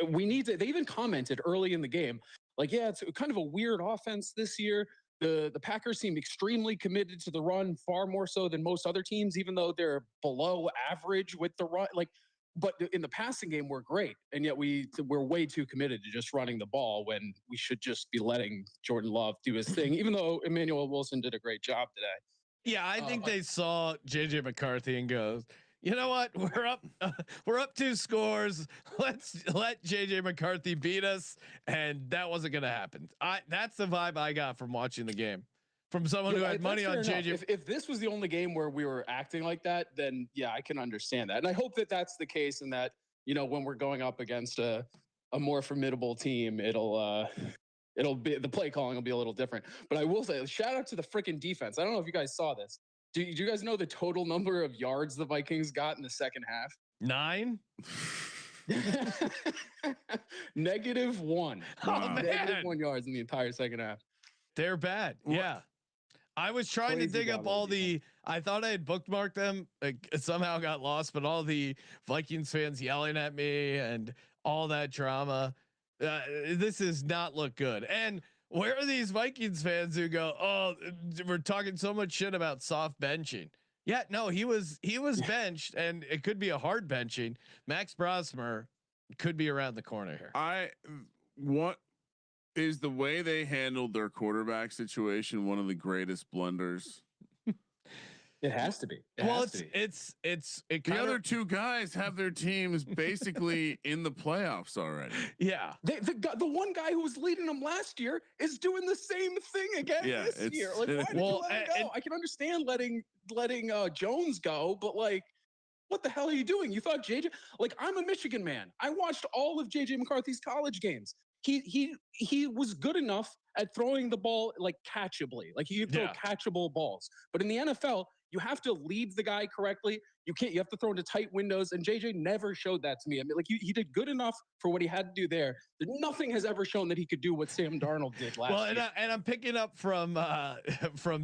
M: we need to, they even commented early in the game, like, yeah, it's kind of a weird offense this year. The Packers seem extremely committed to the run, far more so than most other teams, even though they're below average with the run. Like, but in the passing game, we're great, and yet we're way too committed to just running the ball when we should just be letting Jordan Love do his thing. Even though Emmanuel Wilson did a great job today.
A: Yeah, I think they saw JJ McCarthy and goes, you know what? We're up 2 scores. Let's let JJ McCarthy beat us. And that wasn't going to happen. That's the vibe I got from watching the game from someone who had money on JJ.
M: If this was the only game where we were acting like that, then yeah, I can understand that. And I hope that that's the case and that, you know, when we're going up against a more formidable team, it'll be, the play calling will be a little different. But I will say, shout out to the freaking defense. I don't know if you guys saw this. Do you guys know the total number of yards the Vikings got in the second half?
A: 9.
M: -1.
A: Oh, man.
M: -1 yards in the entire second half.
A: They're bad. Yeah. I was trying to dig up all the, I thought I had bookmarked them. Like, somehow got lost, but all the Vikings fans yelling at me and all that drama. This does not look good. And where are these Vikings fans who go, oh, we're talking so much shit about soft benching? Yeah, no, he was benched, and it could be a hard benching. Max Brosmer could be around the corner here.
D: What is the way they handled their quarterback situation one of the greatest blunders?
M: It has to be.
A: It's
D: the other 2 guys have their teams basically in the playoffs already.
M: Yeah, the one guy who was leading them last year is doing the same thing again this year. Like, why did you let him go? I can understand letting Jones go, but like, what the hell are you doing? You thought JJ? Like, I'm a Michigan man. I watched all of JJ McCarthy's college games. He was good enough at throwing the ball like catchably. Like, he could throw catchable balls. But in the NFL, you have to lead the guy correctly. You have to throw into tight windows. And JJ never showed that to me. I mean, like, he did good enough for what he had to do there. Nothing has ever shown that he could do what Sam Darnold did last year.
A: And I'm picking up from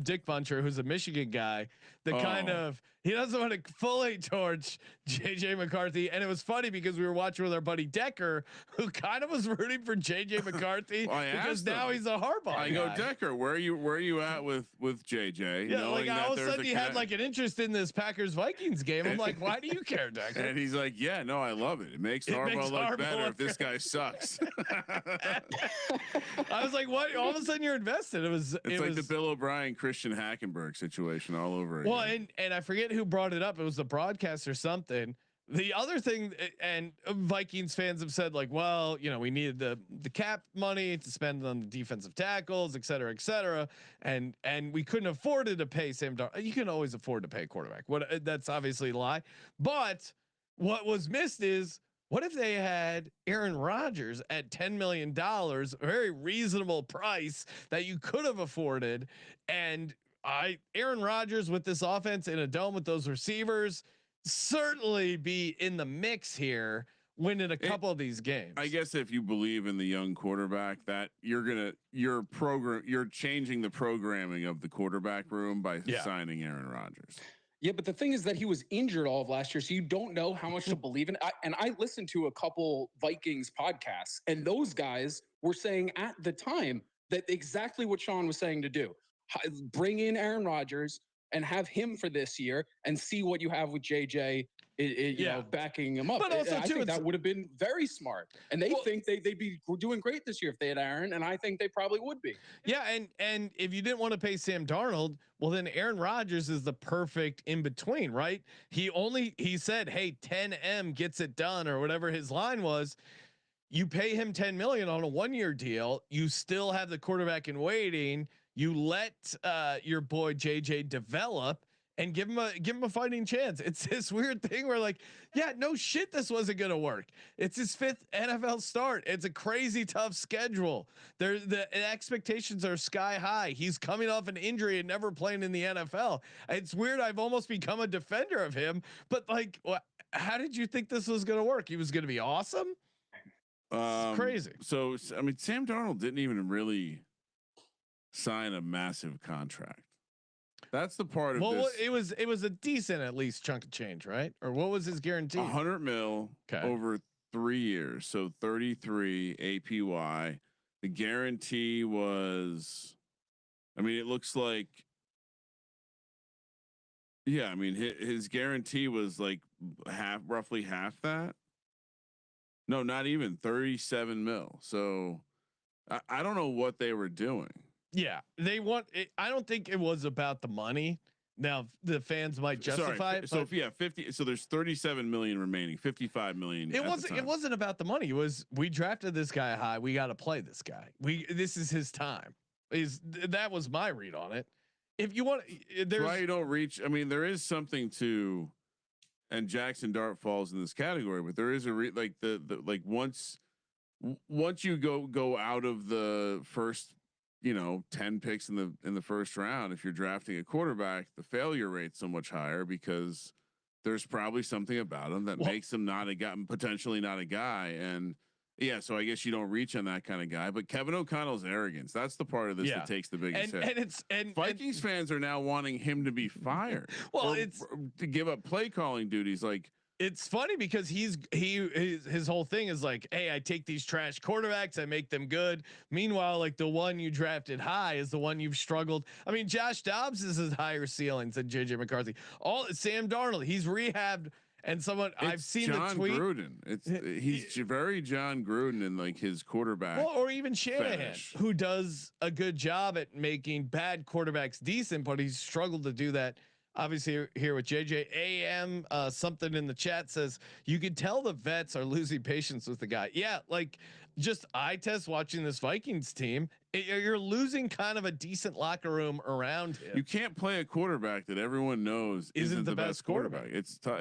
A: Dick Buncher, who's a Michigan guy, kind of, he doesn't want to fully torch JJ McCarthy. And it was funny because we were watching with our buddy Decker, who kind of was rooting for JJ McCarthy because now he's a Harbaugh.
D: I go, Decker, where are you at with JJ?
A: Yeah, like all of a sudden he had like an interest in this Packers Vikings game. I'm like, why do you care, Decker?
D: And he's like, yeah, no, I love it. It makes Harbaugh look better if this guy sucks.
A: I was like, what? All of a sudden you're invested. It's
D: like the Bill O'Brien, Christian Hackenberg situation all over again.
A: Well, and I forget who brought it up. It was the broadcast or something. The other thing, and Vikings fans have said, like, well, you know, we needed the cap money to spend on the defensive tackles, et cetera, and we couldn't afford to pay Sam Darnold. You can always afford to pay a quarterback. That's obviously a lie. But what was missed is, what if they had Aaron Rodgers at $10 million, a very reasonable price that you could have afforded, and Aaron Rodgers with this offense in a dome with those receivers certainly be in the mix here, winning a couple of these games.
D: I guess if you believe in the young quarterback, that you're changing the programming of the quarterback room by signing Aaron Rodgers.
M: Yeah, but the thing is that he was injured all of last year, so you don't know how much to believe in. I listened to a couple Vikings podcasts, and those guys were saying at the time that exactly what Sean was saying to do: bring in Aaron Rodgers and have him for this year, and see what you have with JJ. You know, backing him up. But also, I think that would have been very smart. And they think they'd be doing great this year if they had Aaron, and I think they probably would be.
A: Yeah, and if you didn't want to pay Sam Darnold, well, then Aaron Rodgers is the perfect in between, right? He said, hey, 10M gets it done, or whatever his line was. You pay him $10 million on a 1-year deal. You still have the quarterback in waiting. You let your boy JJ develop. and give him a fighting chance. It's this weird thing where like, yeah, no shit, this wasn't gonna work. It's his 5th NFL start. It's a crazy tough schedule. The expectations are sky high. He's coming off an injury and never playing in the NFL. It's weird. I've almost become a defender of him, but like, how did you think this was gonna work? He was gonna be awesome. Crazy.
D: So I mean, Sam Darnold didn't even really sign a massive contract. That's the part of this.
A: It was a decent at least chunk of change, right? Or what was his guarantee?
D: $100 million over 3 years, so 33 APY. The guarantee was, I mean, it looks like, yeah, I mean, his guarantee was like roughly half that. No, not even 37 mil. So I don't know what they were doing.
A: Yeah, they want it. I don't think it was about the money. Now the fans might justify it.
D: So yeah, 50. So there's 37 million remaining. 55 million.
A: It wasn't about the money. It was, we drafted this guy high. We got to play this guy. This is his time. That was my read on it. If you want, there's
D: why you don't reach. I mean, there is something to, and Jackson Dart falls in this category, but there is like like once you go out of the first, 10 picks in the first round, if you're drafting a quarterback, the failure rate's so much higher because there's probably something about him that makes him not a guy, potentially not a guy. And yeah, so I guess you don't reach on that kind of guy. But Kevin O'Connell's arrogance, that's the part of this that takes the biggest hit. And Vikings fans are now wanting him to be fired.
A: Well, it's
D: to give up play calling duties. Like,
A: it's funny because his whole thing is like, hey, I take these trash quarterbacks, I make them good. Meanwhile, like the one you drafted high is the one you've struggled. I mean, Josh Dobbs is higher ceilings than JJ McCarthy. Sam Darnold, he's rehabbed. And I've seen
D: John
A: the tweet.
D: Gruden. He's very John Gruden in like his quarterback.
A: Well, or even Shanahan,
D: fetish,
A: who does a good job at making bad quarterbacks decent, but he's struggled to do that. Obviously, here with JJ AM, something in the chat says you could tell the vets are losing patience with the guy. Yeah, like just eye test watching this Vikings team. You're losing kind of a decent locker room around him.
D: You can't play a quarterback that everyone knows isn't the best quarterback. It's tough.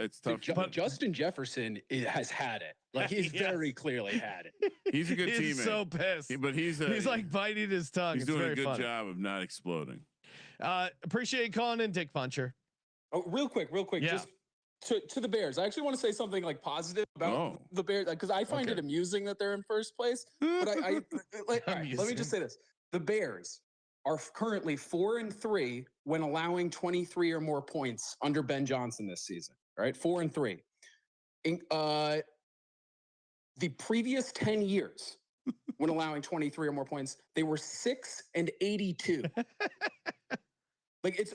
M: But Justin Jefferson has had it. Like he's very clearly had it.
D: He's a good teammate.
A: He's so pissed.
D: But he's
A: like biting his tongue.
D: He's doing a good job of not exploding.
A: Appreciate you calling in, Dick Puncher.
M: Oh, real quick.
A: Yeah.
M: Just to the Bears. I actually want to say something like positive about the Bears because I find it amusing that they're in first place. But I let me just say this: the Bears are currently 4-3 when allowing 23 or more points under Ben Johnson this season. All right, 4-3. The previous 10 years, when allowing 23 or more points, they were 6-82. Like it's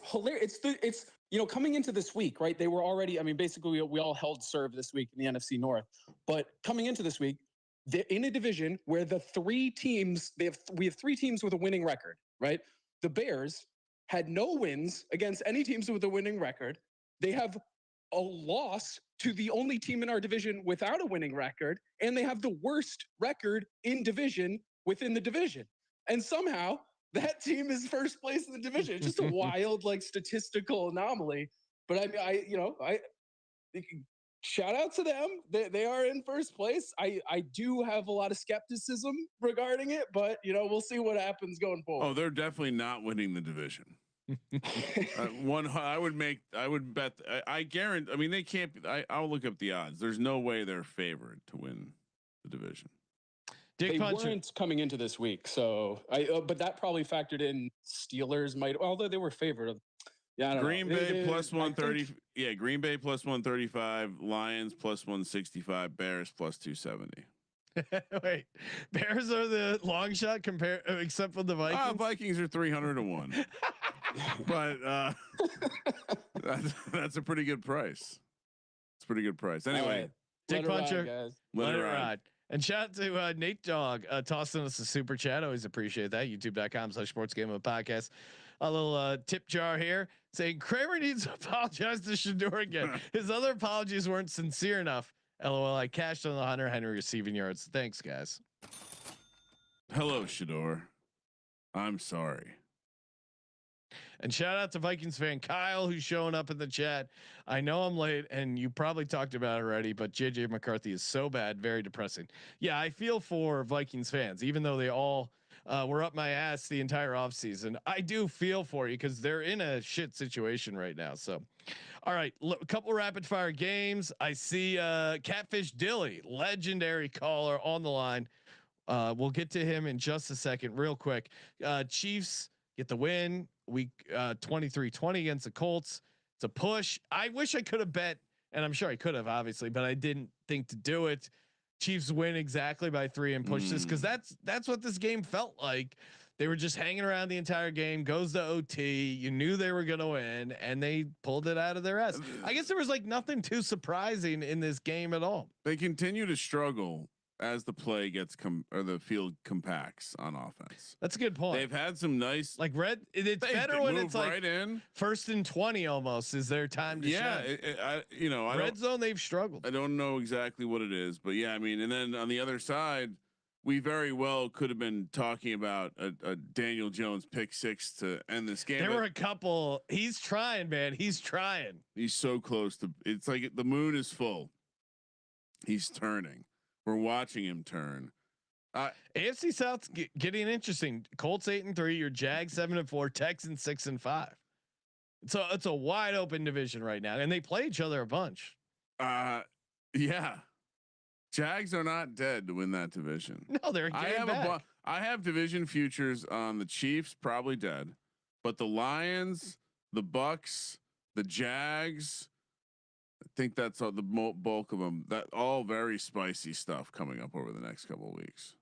M: hilarious. It's coming into this week, right? They were already, I mean, basically we all held serve this week in the NFC North, but coming into this week, they're in a division where the three teams, we have three teams with a winning record, right? The Bears had no wins against any teams with a winning record. They have a loss to the only team in our division without a winning record, and they have the worst record in division within the division. And somehow that team is first place in the division. It's just a wild, like, statistical anomaly. But I shout out to them. They are in first place. I do have a lot of skepticism regarding it, but we'll see what happens going forward.
D: Oh, they're definitely not winning the division. I would bet. I guarantee. I mean, they can't. I'll look up the odds. There's no way they're favored to win the division.
M: They weren't coming into this week, so but that probably factored in Steelers might, although they were favored. Yeah, I don't
D: Green
M: know.
D: Bay plus 130. Yeah, Green Bay plus 135. Lions plus 165. Bears plus 270.
A: Wait, Bears are the long shot except for the Vikings.
D: Vikings are 300-1. But that's a pretty good price. It's a pretty good price. Anyway,
A: Dick Puncher,
D: let it ride.
A: And shout out to Nate Dogg tossing us a super chat. Always appreciate that. YouTube.com/sportsgamepodcast. A little tip jar here saying Kramer needs to apologize to Shedeur again. His other apologies weren't sincere enough. LOL. I cashed on the Hunter Henry receiving yards. Thanks, guys.
D: Hello, Shedeur. I'm sorry.
A: And shout out to Vikings fan Kyle, who's showing up in the chat. I know I'm late and you probably talked about it already, but JJ McCarthy is so bad, very depressing. Yeah, I feel for Vikings fans, even though they all were up my ass the entire offseason. I do feel for you because they're in a shit situation right now. So, all right, a couple rapid fire games. I see Catfish Dilly, legendary caller on the line. We'll get to him in just a second. Real quick, Chiefs get the win week 23-20 against the Colts. It's a push. I wish I could have bet, and I'm sure I could have, obviously, but I didn't think to do it. Chiefs win exactly by 3 and push this because that's what this game felt like. They were just hanging around the entire game. Goes to OT. You knew they were going to win, and they pulled it out of their ass. I guess there was like nothing too surprising in this game at all.
D: They continue to struggle as the play gets or the field compacts on offense.
A: That's a good point.
D: They've had some nice
A: it's better when it's like
D: right in
A: 1st and 20 almost is their time to shine.
D: Red
A: zone they've struggled.
D: I don't know exactly what it is, but yeah, I mean, and then on the other side, we very well could have been talking about a Daniel Jones pick 6 to end this game.
A: There were a couple. He's trying, man. He's trying.
D: He's so close to. It's like the moon is full. He's turning. We're watching him turn.
A: AFC South's getting interesting. Colts 8-3. Your Jags 7-4. Texans 6-5. So it's a wide open division right now, and they play each other a bunch.
D: Yeah. Jags are not dead to win that division.
A: No, they're.
D: I have division futures on the Chiefs, probably dead, but the Lions, the Bucks, the Jags. I think that's all the bulk of them. That all very spicy stuff coming up over the next couple of weeks.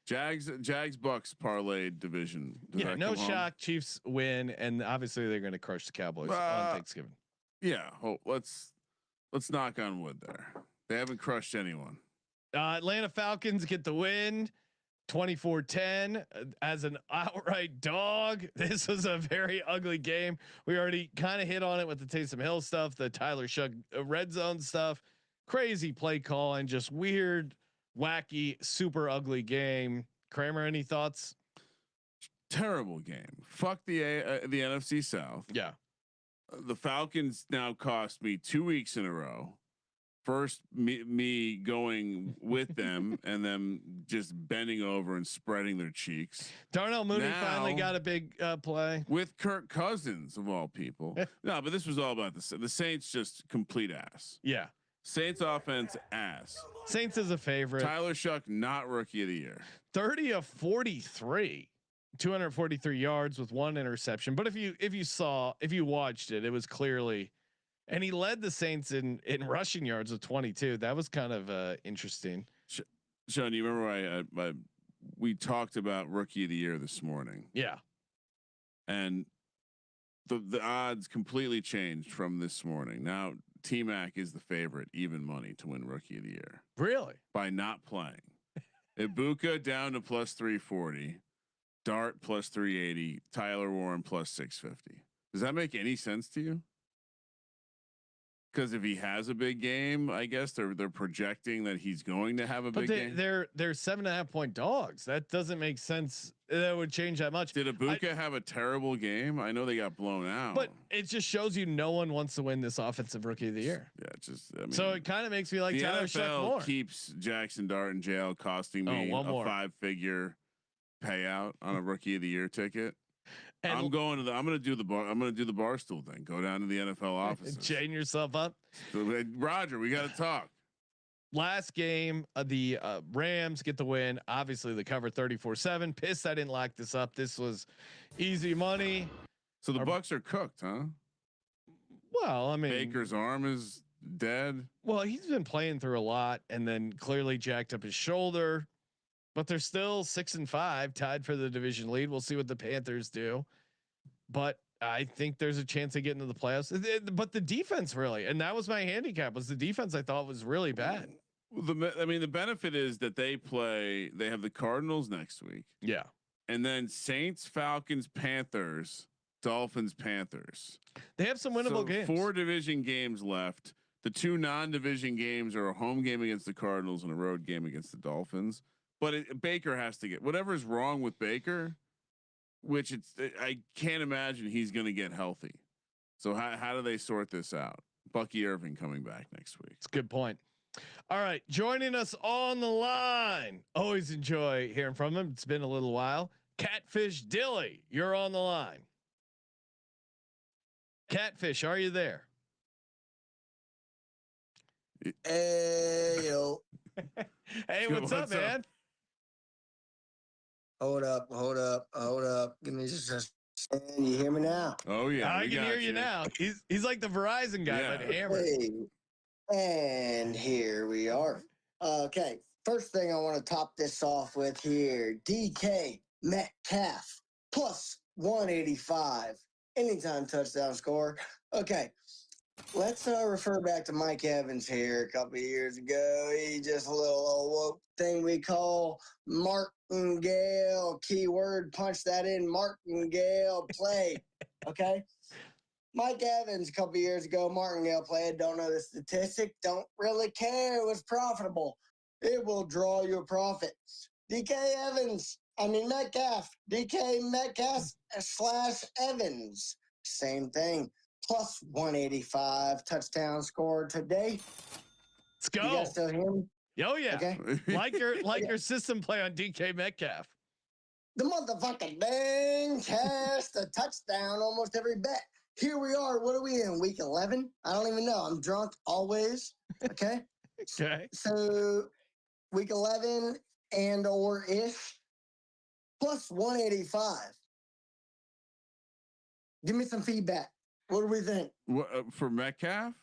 D: Jags Bucks parlayed division.
A: Yeah, no shock. Chiefs win, and obviously they're going to crush the Cowboys on Thanksgiving.
D: Yeah, let's knock on wood there. They haven't crushed anyone.
A: Atlanta Falcons get the win. 24-10 as an outright dog. This was a very ugly game. We already kind of hit on it with the Taysom Hill stuff, the Tyler Shuck red zone stuff, crazy play call, and just weird, wacky, super ugly game. Kramer, any thoughts?
D: Terrible game. Fuck the NFC South.
A: Yeah.
D: The Falcons now cost me 2 weeks in a row. First, me going with them and them just bending over and spreading their cheeks.
A: Darnell Mooney finally got a big play
D: with Kirk Cousins of all people. No, but this was all about the Saints. Just complete ass.
A: Yeah,
D: Saints offense ass.
A: Saints is a favorite.
D: Tyler Shuck not rookie of the year.
A: 30 of 43, 243 yards with 1 interception. But if you watched it, it was clearly. And he led the Saints in rushing yards with 22. That was kind of interesting.
D: Sean, you remember we talked about rookie of the year this morning?
A: Yeah.
D: And the odds completely changed from this morning. Now T-Mac is the favorite, even money to win rookie of the year.
A: Really?
D: By not playing. Ibuka down to plus 340, Dart plus 380, Tyler Warren plus 650. Does that make any sense to you? Because if he has a big game, I guess they're projecting that he's going to have a big game.
A: They're 7.5 point dogs. That doesn't make sense. That would change that much.
D: Did Ibuka have a terrible game? I know they got blown out,
A: but it just shows you no one wants to win this offensive rookie of the year.
D: Yeah,
A: so it kind of makes me like
D: the
A: Tyler Shuck more.
D: Keeps Jackson Dart in jail, costing me a 5-figure payout on a rookie of the year ticket. And I'm going to do the Barstool thing. Go down to the NFL offices.
A: Chain yourself up.
D: Roger, we got to talk.
A: Last game, the Rams get the win. Obviously, the cover 34-7. Pissed I didn't lock this up. This was easy money.
D: So the Bucks are cooked, huh?
A: Well, I mean,
D: Baker's arm is dead.
A: Well, he's been playing through a lot, and then clearly jacked up his shoulder. But they're still 6-5, tied for the division lead. We'll see what the Panthers do. But I think there's a chance they get into the playoffs. But the defense really, and that was my handicap, was the defense I thought was really bad.
D: The benefit is that they have the Cardinals next week.
A: Yeah.
D: And then Saints, Falcons, Panthers, Dolphins, Panthers.
A: They have some winnable games.
D: 4 division games left. The 2 non-division games are a home game against the Cardinals and a road game against the Dolphins. But Baker has to get whatever's wrong with Baker. which I can't imagine he's going to get healthy. So how do they sort this out? Bucky Irving coming back next week.
A: It's a good point. All right, joining us on the line. Always enjoy hearing from him. It's been a little while. Catfish Dilly, you're on the line. Catfish, are you there?
N: Hey yo.
A: Hey, what's up, man?
N: Hold up. Give me just a second. You hear me now?
D: Oh yeah,
A: I can hear you now. He's like the Verizon guy, but hammered.
N: Hey. And here we are. Okay. First thing I want to top this off with here. DK Metcalf plus 185. Anytime touchdown score. Okay. Let's refer back to Mike Evans here a couple of years ago. He just a little old woke thing we call martingale. Keyword, punch that in, martingale play. Okay? Mike Evans a couple of years ago, martingale played. Don't know the statistic. Don't really care. It was profitable. It will draw you a profit. Metcalf. DK Metcalf / Evans. Same thing. Plus 185 touchdown score today.
A: Let's go.
N: You guys still hear me?
A: Oh yeah.
N: Okay.
A: like your system play on DK Metcalf.
N: The motherfucking dang cast a touchdown almost every bet. Here we are. What are we in? Week 11? I don't even know. I'm drunk always. Okay.
A: Okay.
N: So week 11 and or ish plus 185. Give me some feedback. What do we think?
D: What for Metcalf?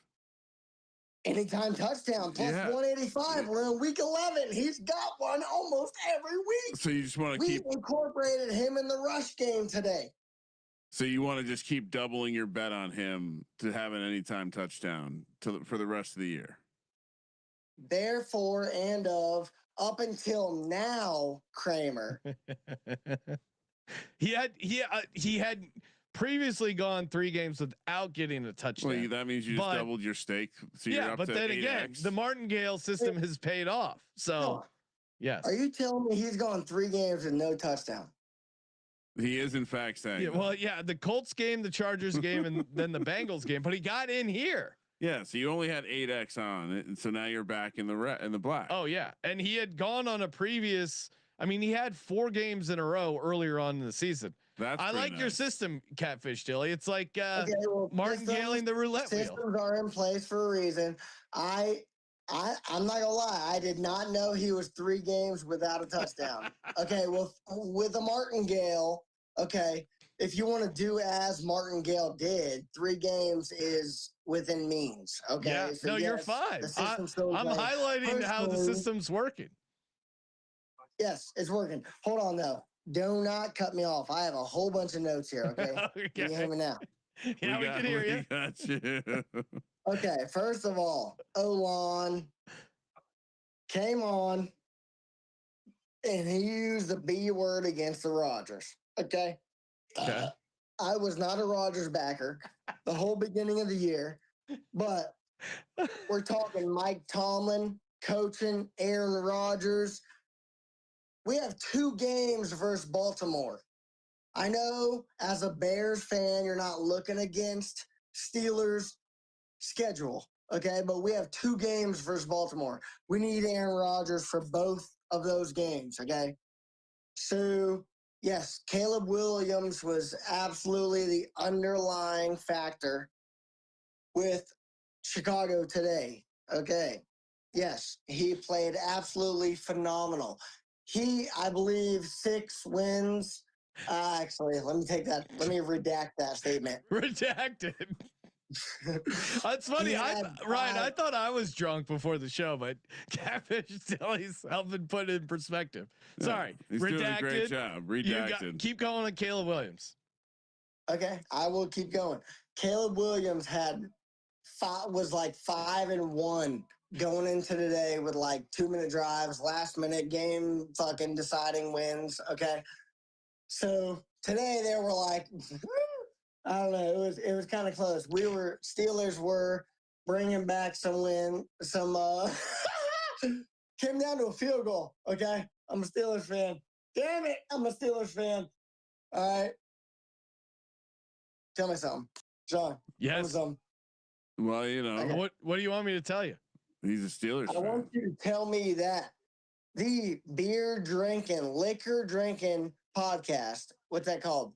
N: Anytime touchdown plus 185. We're in week 11. He's got one almost every week.
D: So you just want to keep
N: incorporated him in the rush game today.
D: So you want to just keep doubling your bet on him to have an anytime touchdown for the rest of the year.
N: Therefore, and of up until now, Kramer.
A: he had previously gone 3 games without getting a touchdown.
D: Well, that means you just doubled your stake. So you're up
A: but
D: to
A: then
D: 8x.
A: again, the martingale system has paid off. So, yes.
N: Are you telling me he's gone 3 games with no touchdown?
D: He is in fact saying.
A: Yeah, well, the Colts game, the Chargers game, and then the Bengals game, but he got in here.
D: Yeah, so you only had 8x on it, and so now you're back in the black.
A: Oh yeah, and he had gone on a previous. I mean, he had 4 games in a row earlier on in the season.
D: I
A: like your system, Catfish Dilly. It's like martingaling the roulette wheel.
N: Systems are in place for a reason. I'm not gonna lie. I did not know he was 3 games without a touchdown. Okay, well, with a martingale, okay, if you want to do as Martingale did, 3 games is within means. Okay,
A: Yeah,
N: so
A: no, you're fine. I'm highlighting how the system's working.
N: Yes, it's working. Hold on though. Do not cut me off. I have a whole bunch of notes here. Okay, Can you hear me now?
A: Yeah, we can hear you.
D: Got you.
N: Okay, first of all, Olan came on and he used the B word against the Rodgers. Okay. I was not a Rodgers backer the whole beginning of the year, but we're talking Mike Tomlin coaching Aaron Rodgers. We have 2 games versus Baltimore. I know as a Bears fan, you're not looking against Steelers' schedule, okay? But we have 2 games versus Baltimore. We need Aaron Rodgers for both of those games, okay? So, yes, Caleb Williams was absolutely the underlying factor with Chicago today, okay? Yes, he played absolutely phenomenal. I believe 6 wins. Actually, let me redact that statement.
A: Redacted. That's funny. Ryan, I thought I was drunk before the show, but Catfish Dilly's helping put it in perspective. Sorry.
D: He's doing a great job. Redacted.
A: Keep going on Caleb Williams.
N: Okay, I will keep going. Caleb Williams was like 5-1 going into today with like 2-minute drives, last minute game fucking deciding wins. Okay. So today they were like, I don't know. It was kind of close. Steelers were bringing back came down to a field goal. Okay. I'm a Steelers fan. Damn it. I'm a Steelers fan. All right. Tell me something, Sean.
A: Yes.
N: Tell me something.
D: Well, you know,
N: Okay.
A: What do you want me to tell you?
D: He's a Steelers
N: I
D: fan.
N: want you to tell me that the beer drinking, liquor drinking podcast. What's that called?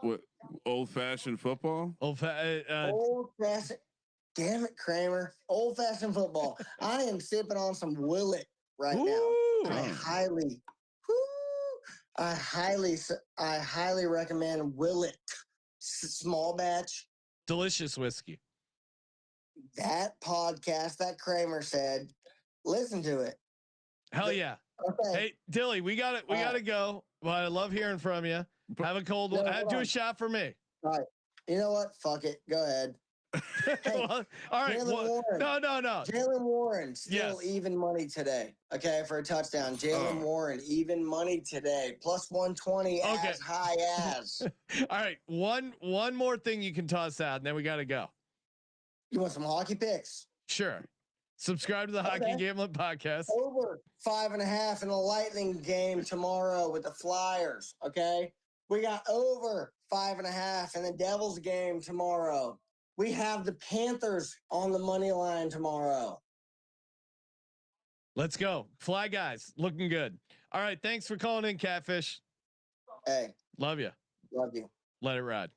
D: What old fashioned football?
N: Old fashioned. Damn it, Kramer. Old fashioned football. I am sipping on some Willet right now. I highly recommend Willet. Small batch.
A: Delicious whiskey.
N: That podcast that Kramer said, listen to it.
A: Hell yeah.
N: Okay.
A: Hey, Dilly, we got it. We got to go. Well, I love hearing from you. Have a cold one. Do a shot for me.
N: All right. You know what? Fuck it. Go ahead. Hey,
A: well, all right. No.
N: Jalen Warren still even money today. Okay, for a touchdown. Jalen Warren even money today. Plus 120 as high as.
A: All right. One more thing you can toss out, and then we got to go.
N: You want some hockey picks?
A: Sure. Subscribe to the Hockey Gambling Podcast.
N: Over 5.5 in the Lightning game tomorrow with the Flyers. Okay. We got over 5.5 in the Devils game tomorrow. We have the Panthers on the money line tomorrow.
A: Let's go. Fly guys, looking good. All right. Thanks for calling in, Catfish.
N: Hey.
A: Love you.
N: Love you.
A: Let it ride.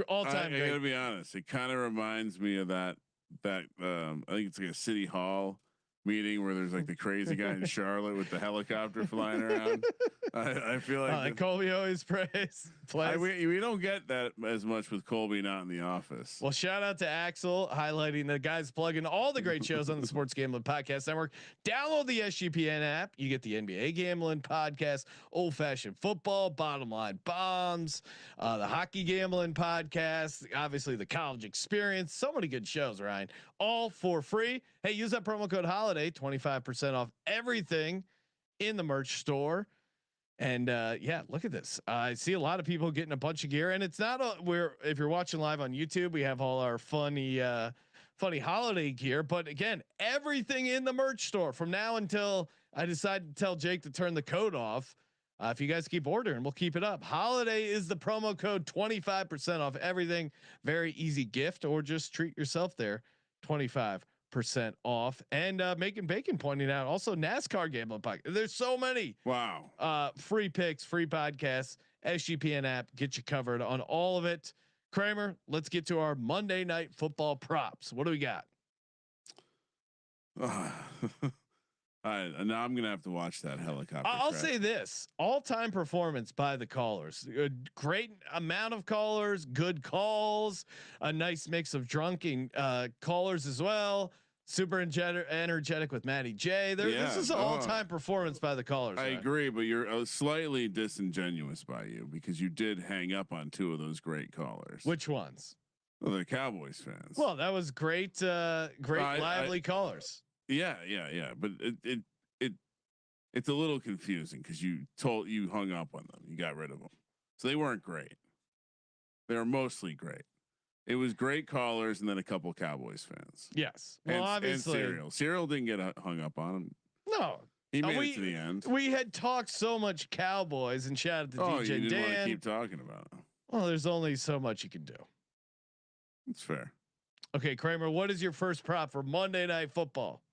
D: All time. I gotta be honest. It kind of reminds me of that. I think it's like a city hall meeting where there's like the crazy guy in Charlotte with the helicopter flying around. I feel like
A: Colby always plays.
D: We don't get that as much with Colby not in the office.
A: Well, shout out to Axel highlighting the guys plugging all the great shows on the Sports Gambling Podcast Network. Download the SGPN app. You get the NBA Gambling Podcast, Old Fashioned Football, Bottom Line Bombs, the Hockey Gambling Podcast, obviously the College Experience. So many good shows, Ryan. All for free. Hey, use that promo code HOLIDAY, 25% off everything in the merch store. And yeah, look at this. I see a lot of people getting a bunch of gear, and it's not if you're watching live on YouTube, we have all our funny holiday gear. But again, everything in the merch store from now until I decide to tell Jake to turn the code off. If you guys keep ordering, we'll keep it up. Holiday is the promo code, 25% off everything. Very easy gift, or just treat yourself there. 25% off. And Making Bacon pointing out also NASCAR Gambling Podcast. There's so many free picks, free podcasts. SGPN app get you covered on all of it. Kramer, let's get to our Monday Night Football props. What do we got?
D: Now I'm gonna have to watch that helicopter.
A: I'll say this: all-time performance by the callers. A great amount of callers, good calls, a nice mix of drunken callers as well. Super energetic with Maddie J. This is an all-time performance by the callers.
D: I agree, but you're slightly disingenuous by you because you did hang up on two of those great callers.
A: Which ones?
D: Well, the Cowboys fans.
A: Well, that was great. Lively callers.
D: Yeah. But it's a little confusing because you hung up on them. You got rid of them. So they weren't great. They were mostly great. It was great callers and then a couple Cowboys fans.
A: Yes. Well, obviously.
D: And Cyril didn't get hung up on him.
A: No.
D: He made it to the end.
A: We had talked so much Cowboys and shout out to DJ
D: you didn't
A: Dan.
D: want to keep talking about it.
A: Well, there's only so much you can do.
D: It's fair.
A: Okay, Kramer, what is your first prop for Monday Night Football?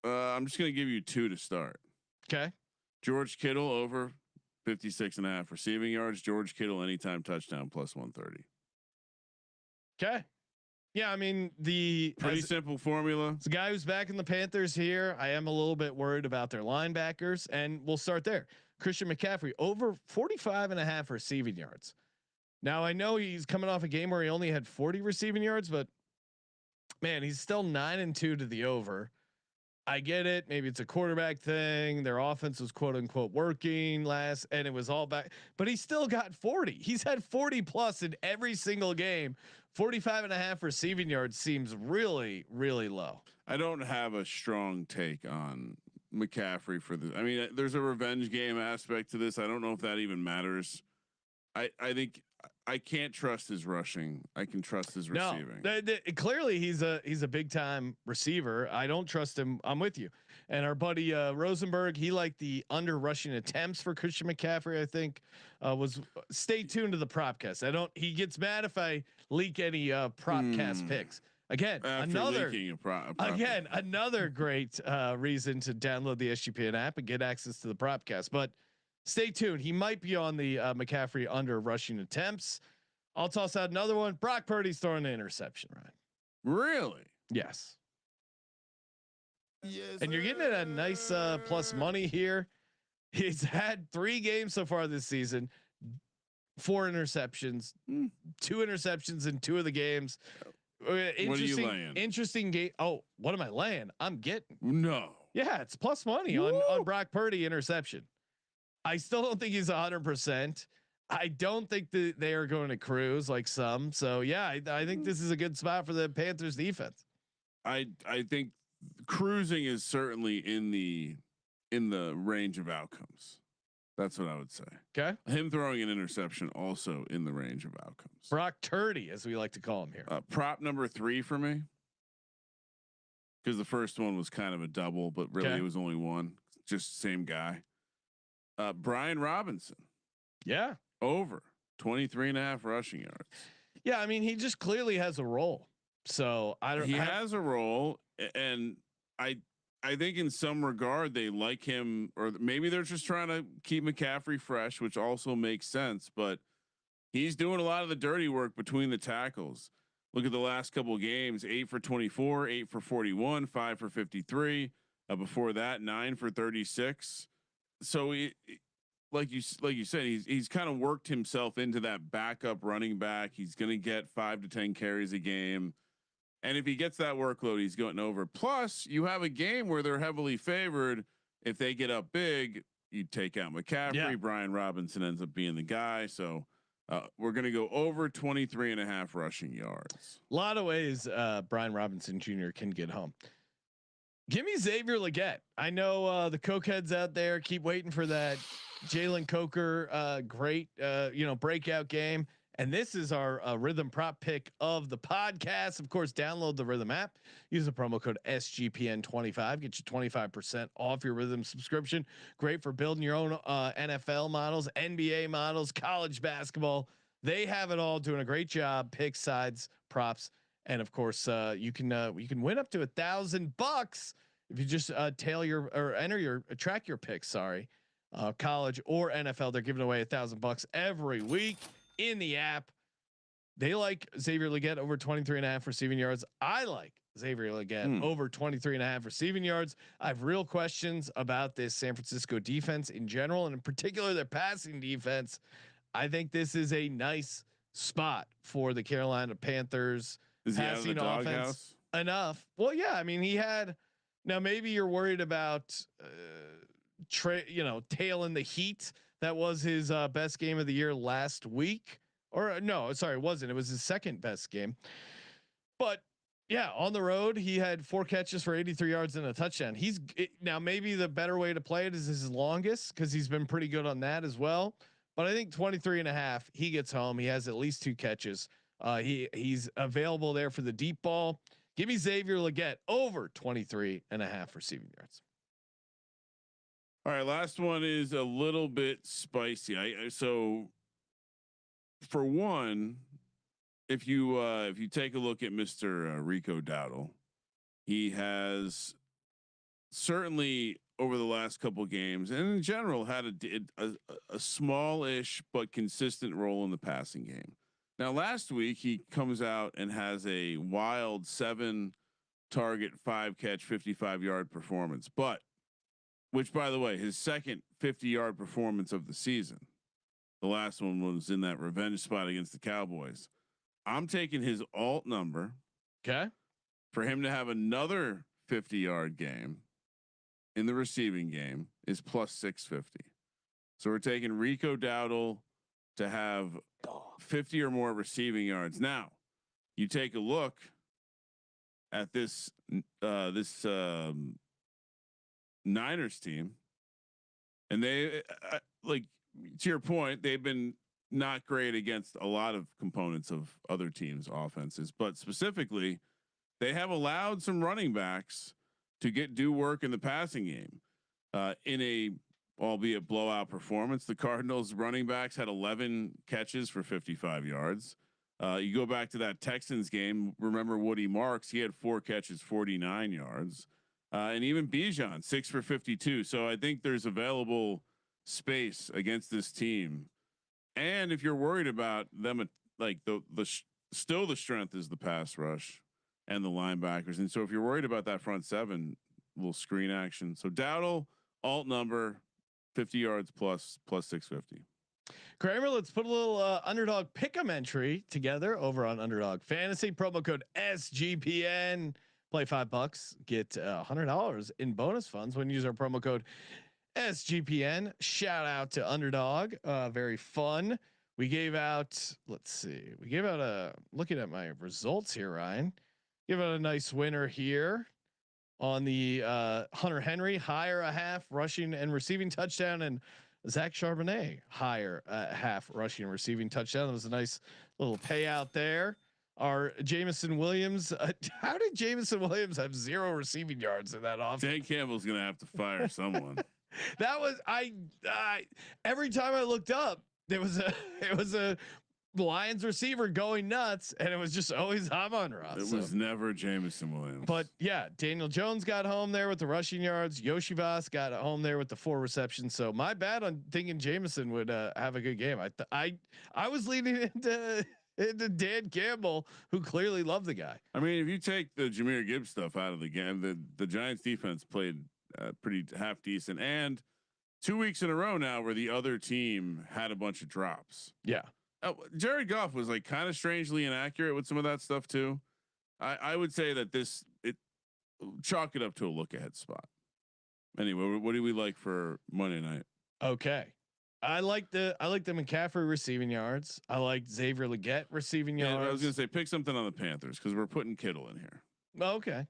D: I'm just going to give you two to start.
A: Okay.
D: George Kittle over 56.5 receiving yards. George Kittle anytime touchdown plus 130.
A: Okay. Yeah, I mean
D: pretty simple formula.
A: It's a guy who's back in the Panthers here. I am a little bit worried about their linebackers, and we'll start there. Christian McCaffrey over 45.5 receiving yards. Now I know he's coming off a game where he only had 40 receiving yards, but man, he's still 9-2 to the over. I get it. Maybe it's a quarterback thing. Their offense was quote unquote working last, and it was all back, but he still got 40. He's had 40 plus in every single game. 45.5 receiving yards seems really, really low.
D: I don't have a strong take on McCaffrey for the. I mean, there's a revenge game aspect to this. I don't know if that even matters. I think I can't trust his rushing. I can trust his receiving.
A: Clearly he's a big time receiver. I don't trust him. I'm with you. And our buddy Rosenberg, he liked the under rushing attempts for Christian McCaffrey. I think was stay tuned to the propcast. He gets mad if I leak any propcast picks. Again, another great reason to download the SGPN app and get access to the propcast. But stay tuned. He might be on the McCaffrey under rushing attempts. I'll toss out another one. Brock Purdy's throwing an interception, right?
D: Really?
A: Yes. Yes. And you're getting it at nice plus money here. He's had 3 games so far this season, 4 interceptions, 2 interceptions in 2 of the games. Interesting game. Oh, what am I laying? I'm getting Yeah, it's plus money on Brock Purdy interception. I still don't think he's 100%. I don't think that they are going to cruise like some. So yeah, I think this is a good spot for the Panthers defense.
D: I think cruising is certainly in the range of outcomes. That's what I would say.
A: Okay.
D: Him throwing an interception also in the range of outcomes.
A: Brock Turdy, as we like to call him here.
D: Prop number 3 for me. Because the first one was kind of a double, but really it was only one. Just same guy. Brian Robinson.
A: Yeah.
D: Over 23.5 rushing yards.
A: Yeah. I mean, he just clearly has a role. So
D: He has a role, and I think in some regard they like him, or maybe they're just trying to keep McCaffrey fresh, which also makes sense. But he's doing a lot of the dirty work between the tackles. Look at the last couple of games: 8 for 24, 8 for 41, 5 for 53. Before that, 9 for 36. So like you said, he's kind of worked himself into that backup running back. He's going to get 5 to 10 carries a game. And if he gets that workload, he's going over. Plus, you have a game where they're heavily favored. If they get up big, you take out McCaffrey.
A: Yeah.
D: Brian Robinson ends up being the guy. So we're going to go over 23.5 rushing yards.
A: A lot of ways Brian Robinson Jr. can get home. Give me Xavier Legette. I know the cokeheads out there keep waiting for that Jalen Coker great breakout game. And this is our rhythm prop pick of the podcast. Of course, download the Rhythm app. Use the promo code SGPN25. Get you 25% off your Rhythm subscription. Great for building your own NFL models, NBA models, college basketball. They have it all. Doing a great job. Pick sides, props, and of course, you can win up to $1,000 if you just track your picks. Sorry, college or NFL. They're giving away $1,000 every week. In the app, they like Xavier Legette over 23.5 receiving yards. I like Xavier Legette over 23.5 receiving yards. I have real questions about this San Francisco defense in general, and in particular their passing defense. I think this is a nice spot for the Carolina Panthers.
D: Is
A: passing
D: he out of the
A: offense
D: doghouse?
A: Enough. Well, yeah. I mean, he had. Now maybe you're worried about tailing the heat. That was his best game of the year last week, or no, sorry, it wasn't. It was his second best game. But yeah, on the road, he had 4 catches for 83 yards and a touchdown. Now maybe the better way to play it is his longest, because he's been pretty good on that as well. But I think 23.5, he gets home. He has at least 2 catches. He's available there for the deep ball. Give me Xavier Legette over 23.5 receiving yards.
D: All right, last one is a little bit spicy. So for one, if you take a look at Mr. Rico Dowdle, he has certainly over the last couple of games and in general had a smallish but consistent role in the passing game. Now last week he comes out and has a wild 7 target, 5 catch, 55-yard performance, which, by the way, his second 50-yard performance of the season. The last one was in that revenge spot against the Cowboys. I'm taking his alt number.
A: Okay.
D: For him to have another 50-yard game in the receiving game is plus 650. So we're taking Rico Dowdle to have 50 or more receiving yards. Now, you take a look at this Niners team, and they like to your point, they've been not great against a lot of components of other teams' offenses, but specifically, they have allowed some running backs to do work in the passing game. In a albeit blowout performance, the Cardinals running backs had 11 catches for 55 yards. You go back to that Texans game. Remember Woody Marks? He had 4 catches, 49 yards, and even Bijan 6 for 52. So I think there's available space against this team. And if you're worried about them, like still the strength is the pass rush and the linebackers. And so if you're worried about that front seven, little screen action. So Dowdle, alt number, 50 yards plus 650.
A: Kramer, let's put a little underdog pick'em entry together over on Underdog Fantasy. Promo code SGPN. Play $5, get $100 in bonus funds when you use our promo code SGPN. Shout out to Underdog. Very fun. We gave out. Let's see. We gave out looking at my results here, Ryan. Give out a nice winner here on the Hunter Henry higher a half rushing and receiving touchdown, and Zach Charbonnet higher half rushing and receiving touchdown. That was a nice little payout there. Our Jameson Williams. How did Jameson Williams have 0 receiving yards in that offense?
D: Dan Campbell's gonna have to fire someone.
A: That was I every time I looked up, it was a Lions receiver going nuts, and it was just always Amon-Ra.
D: It was never Jameson Williams.
A: But yeah, Daniel Jones got home there with the rushing yards. Yoshi Voss got home there with the 4 receptions. So my bad on thinking Jameson would have a good game. I was leaning into Dan Campbell, who clearly loved the guy.
D: I mean, if you take the Jahmyr Gibbs stuff out of the game, the Giants defense played pretty half decent, and 2 weeks in a row now where the other team had a bunch of drops.
A: Yeah.
D: Jared Goff was like kind of strangely inaccurate with some of that stuff too. I would say that chalk it up to a look ahead spot. Anyway, what do we like for Monday night?
A: Okay. I like the McCaffrey receiving yards. I like Xavier Legette receiving yards.
D: I was going to say pick something on the Panthers because we're putting Kittle in here.
A: Okay.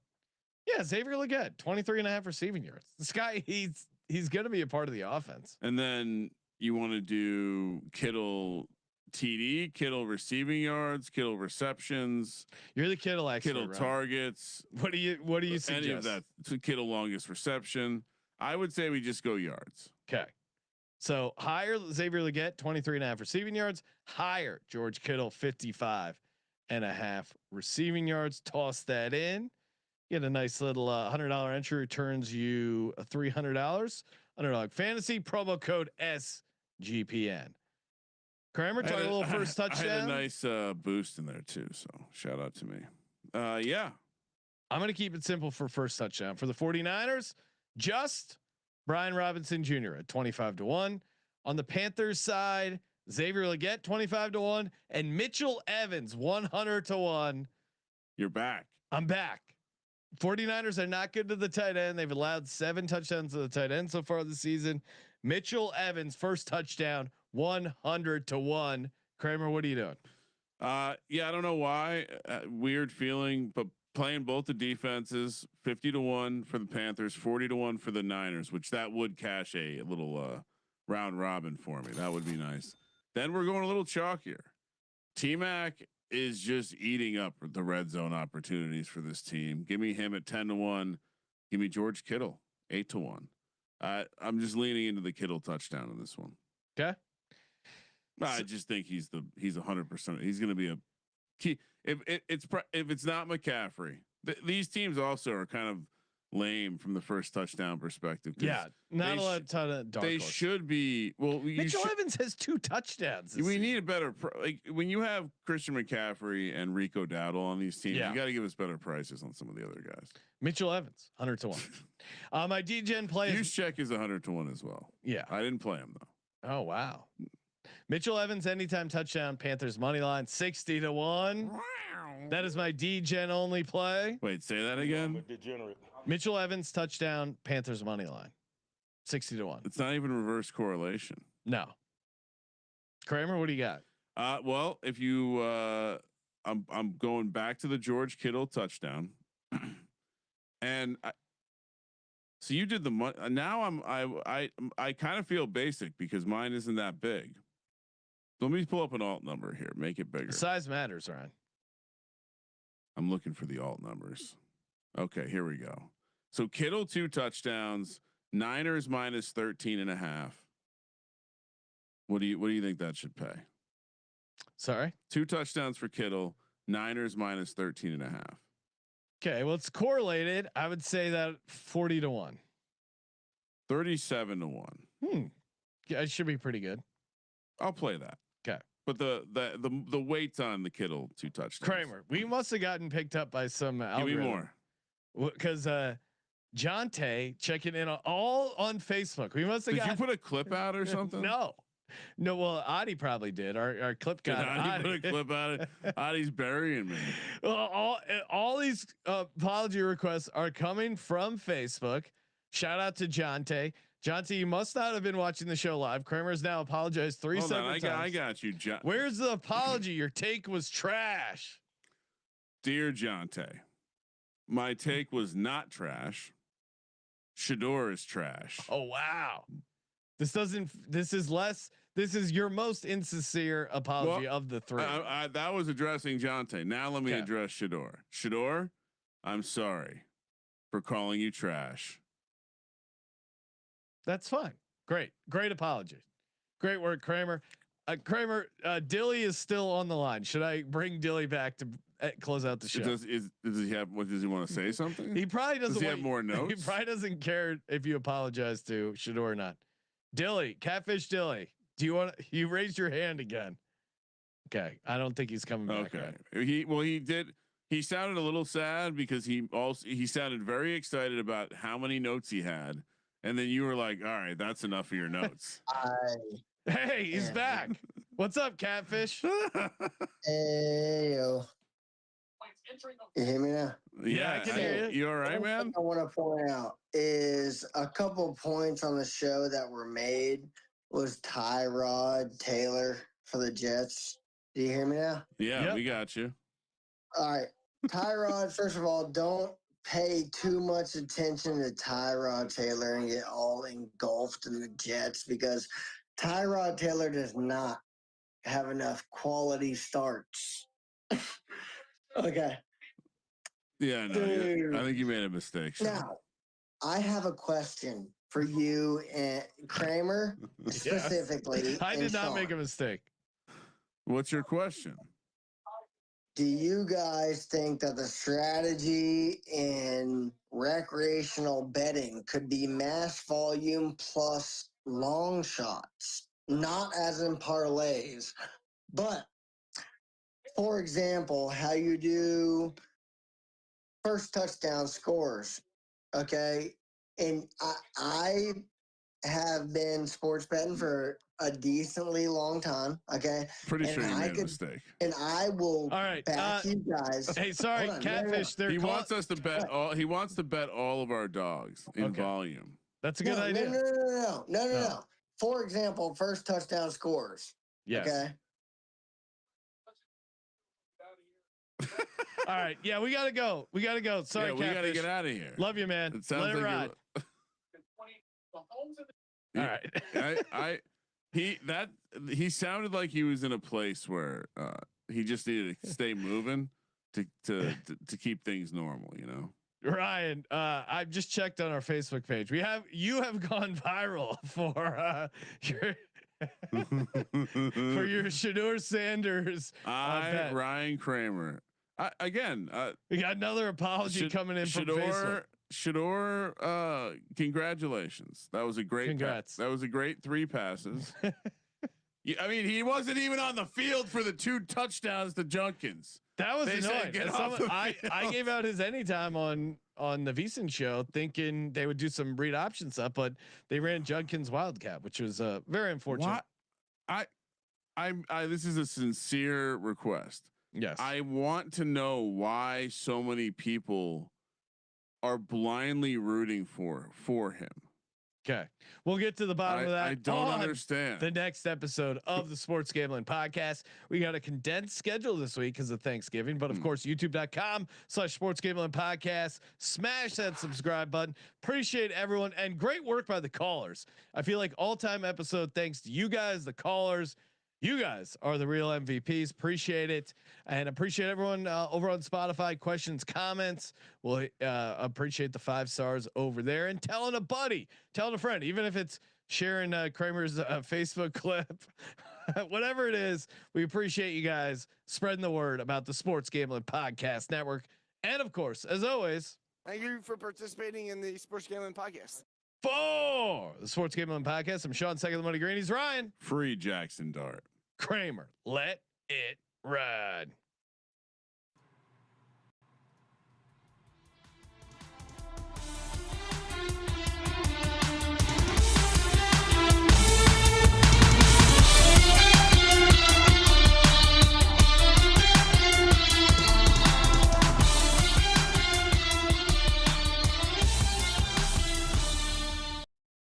A: Yeah, Xavier Legette, 23.5 receiving yards. This guy, he's going to be a part of the offense.
D: And then you want to do Kittle TD, Kittle receiving yards, Kittle receptions.
A: You're the Kittle expert.
D: Kittle targets.
A: What do you suggest?
D: Any of that? Kittle longest reception. I would say we just go yards.
A: Okay. So higher Xavier Legette, 23.5 receiving yards. Higher George Kittle, 55.5 receiving yards. Toss that in. Get a nice little $100 entry, returns you $300. Underdog Fantasy, promo code SGPN. Kramer, talk a little first touchdown.
D: I had a nice boost in there too, so shout out to me. Yeah.
A: I'm going to keep it simple for first touchdown. For the 49ers, just Brian Robinson Jr. at 25-1. On the Panthers side, Xavier Legette 25-1 and Mitchell Evans 100-1.
D: You're back.
A: I'm back. 49ers are not good to the tight end. They've allowed 7 touchdowns to the tight end so far this season. Mitchell Evans first touchdown 100-1. Kramer, what are you doing?
D: Yeah, I don't know why. Weird feeling, but playing both the defenses, 50-1 for the Panthers, 40-1 for the Niners, which that would cash a little round robin for me. That would be nice. Then we're going a little chalkier. T-Mac is just eating up the red zone opportunities for this team. Give me him at 10-1. Give me George Kittle 8-1. I'm just leaning into the Kittle touchdown in this one.
A: Okay.
D: I just think he's 100%. He's going to be a key. If it's not McCaffrey, these teams also are kind of lame from the first touchdown perspective.
A: Yeah, not a ton of dark
D: They
A: horse.
D: Should be. Well,
A: Mitchell Evans has 2 touchdowns.
D: We need a better like when you have Christian McCaffrey and Rico Dowdle on these teams. You got to give us better prices on some of the other guys.
A: Mitchell Evans 100-1. My Degen play.
D: Juszczyk is 100-1 as well.
A: Yeah,
D: I didn't play him though.
A: Oh wow. Mitchell Evans anytime touchdown. Panthers money line 60-1. That is my Degen only play.
D: Wait, say that again.
A: Mitchell Evans touchdown. Panthers money line 60-1.
D: It's not even reverse correlation.
A: No. Kramer, what do you got?
D: Well, if you, I'm going back to the George Kittle touchdown, and so you did the money. Now I kind of feel basic because mine isn't that big. Let me pull up an alt number here. Make it bigger.
A: Size matters, Ryan.
D: I'm looking for the alt numbers. Okay, here we go. So Kittle 2 touchdowns. Niners minus 13.5. What do you think that should pay?
A: Sorry,
D: 2 touchdowns for Kittle. Niners minus 13.5.
A: Okay, well it's correlated. I would say that 40-1.
D: 37-1.
A: Yeah, it should be pretty good.
D: I'll play that.
A: Okay,
D: but the weight on the Kittle 2 touchdowns.
A: Kramer, we must have gotten picked up by some algorithm.
D: Give me more.
A: Because Jonte checking in all on Facebook. We must have.
D: Did you put a clip out or something?
A: No. Well, Adi probably did. Our clip guy.
D: Adi put a clip out. Adi's burying me.
A: Well, all these apology requests are coming from Facebook. Shout out to Jonte. Jonte, you must not have been watching the show live. Kramer's now apologized 3 separate times.
D: I got you, John.
A: Where's the apology? Your take was trash.
D: Dear Jonte, my take was not trash. Shedeur is trash.
A: Oh wow. This is your most insincere apology of the 3.
D: That was addressing Jonte. Now let me address Shedeur. Shedeur, I'm sorry for calling you trash.
A: That's fine. Great apology. Great work, Kramer. Kramer, Dilly is still on the line. Should I bring Dilly back to close out the show?
D: Does he have? What does he want to say? Something?
A: He probably doesn't.
D: Does he have more notes?
A: He probably doesn't care if you apologize to Shedeur or not. Dilly, Catfish Dilly. Do you want? You raised your hand again. Okay, I don't think he's coming back.
D: Okay, he did. He sounded a little sad because he sounded very excited about how many notes he had, and then you were like, "All right, that's enough of your notes."
A: Hey, he's back. What's up, Catfish?
N: Hey, yo. You hear me now?
A: Yeah, I can hear you.
D: You all right, man?
N: I want to point out is a couple points on the show that were made was Tyrod Taylor for the Jets. Do you hear me now?
D: Yeah, we got you.
N: All right. Tyrod, first of all, don't pay too much attention to Tyrod Taylor and get all engulfed in the Jets because Tyrod Taylor does not have enough quality starts. Okay.
D: Yeah, no, I think you made a mistake. Sean.
N: Now, I have a question for you and Kramer specifically.
A: I did not make a mistake.
D: What's your question?
N: Do you guys think that the strategy in recreational betting could be mass volume plus long shots? Not as in parlays, but for example, how you do first touchdown scores. Okay. And I have been sports betting for a decently long time. Okay.
D: Pretty sure you made a mistake.
N: And I will
A: back
N: you guys.
A: Hey, sorry, Catfish.
D: He wants us to bet he wants to bet all of our dogs in volume.
A: That's a good idea.
N: No. For example, first touchdown scores.
A: Yes.
N: Okay.
A: All right. Yeah, we gotta go. Sorry,
D: we gotta get out of here.
A: Love you, man.
D: It sounds
A: Let it ride.
D: All right. He sounded like he was in a place where he just needed to stay moving to keep things normal, you know.
A: Ryan, I've just checked on our Facebook page. You have gone viral for your for your Shedeur Sanders.
D: Ryan Kramer.
A: We got another apology coming in from Facebook.
D: Shedeur, congratulations. That was a great
A: Congrats.
D: That was a great 3 passes. I mean, he wasn't even on the field for the 2 touchdowns to Junkins.
A: That was annoying. I gave out his anytime on the VSiN show, thinking they would do some read option stuff, but they ran Junkins Wildcat, which was very unfortunate.
D: This is a sincere request.
A: Yes,
D: I want to know why so many people are blindly rooting for him.
A: Okay, we'll get to the bottom of that.
D: I don't understand.
A: The next episode of the Sports Gambling Podcast. We got a condensed schedule this week because of Thanksgiving, but of course, youtube.com/Sports Gambling Podcast. Smash that subscribe button. Appreciate everyone and great work by the callers. I feel like all-time episode thanks to you guys, the callers. You guys are the real MVPs. Appreciate it, and appreciate everyone over on Spotify. Questions, comments. We'll appreciate the 5 stars over there, and telling a buddy, telling a friend, even if it's sharing Kramer's Facebook clip, whatever it is. We appreciate you guys spreading the word about the Sports Gambling Podcast Network, and of course, as always,
O: thank you for participating in the Sports Gambling Podcast.
A: For the Sports Gambling Podcast, I'm Sean, second the money green. He's Ryan.
D: Free Jackson Dart.
A: Kramer, let it ride.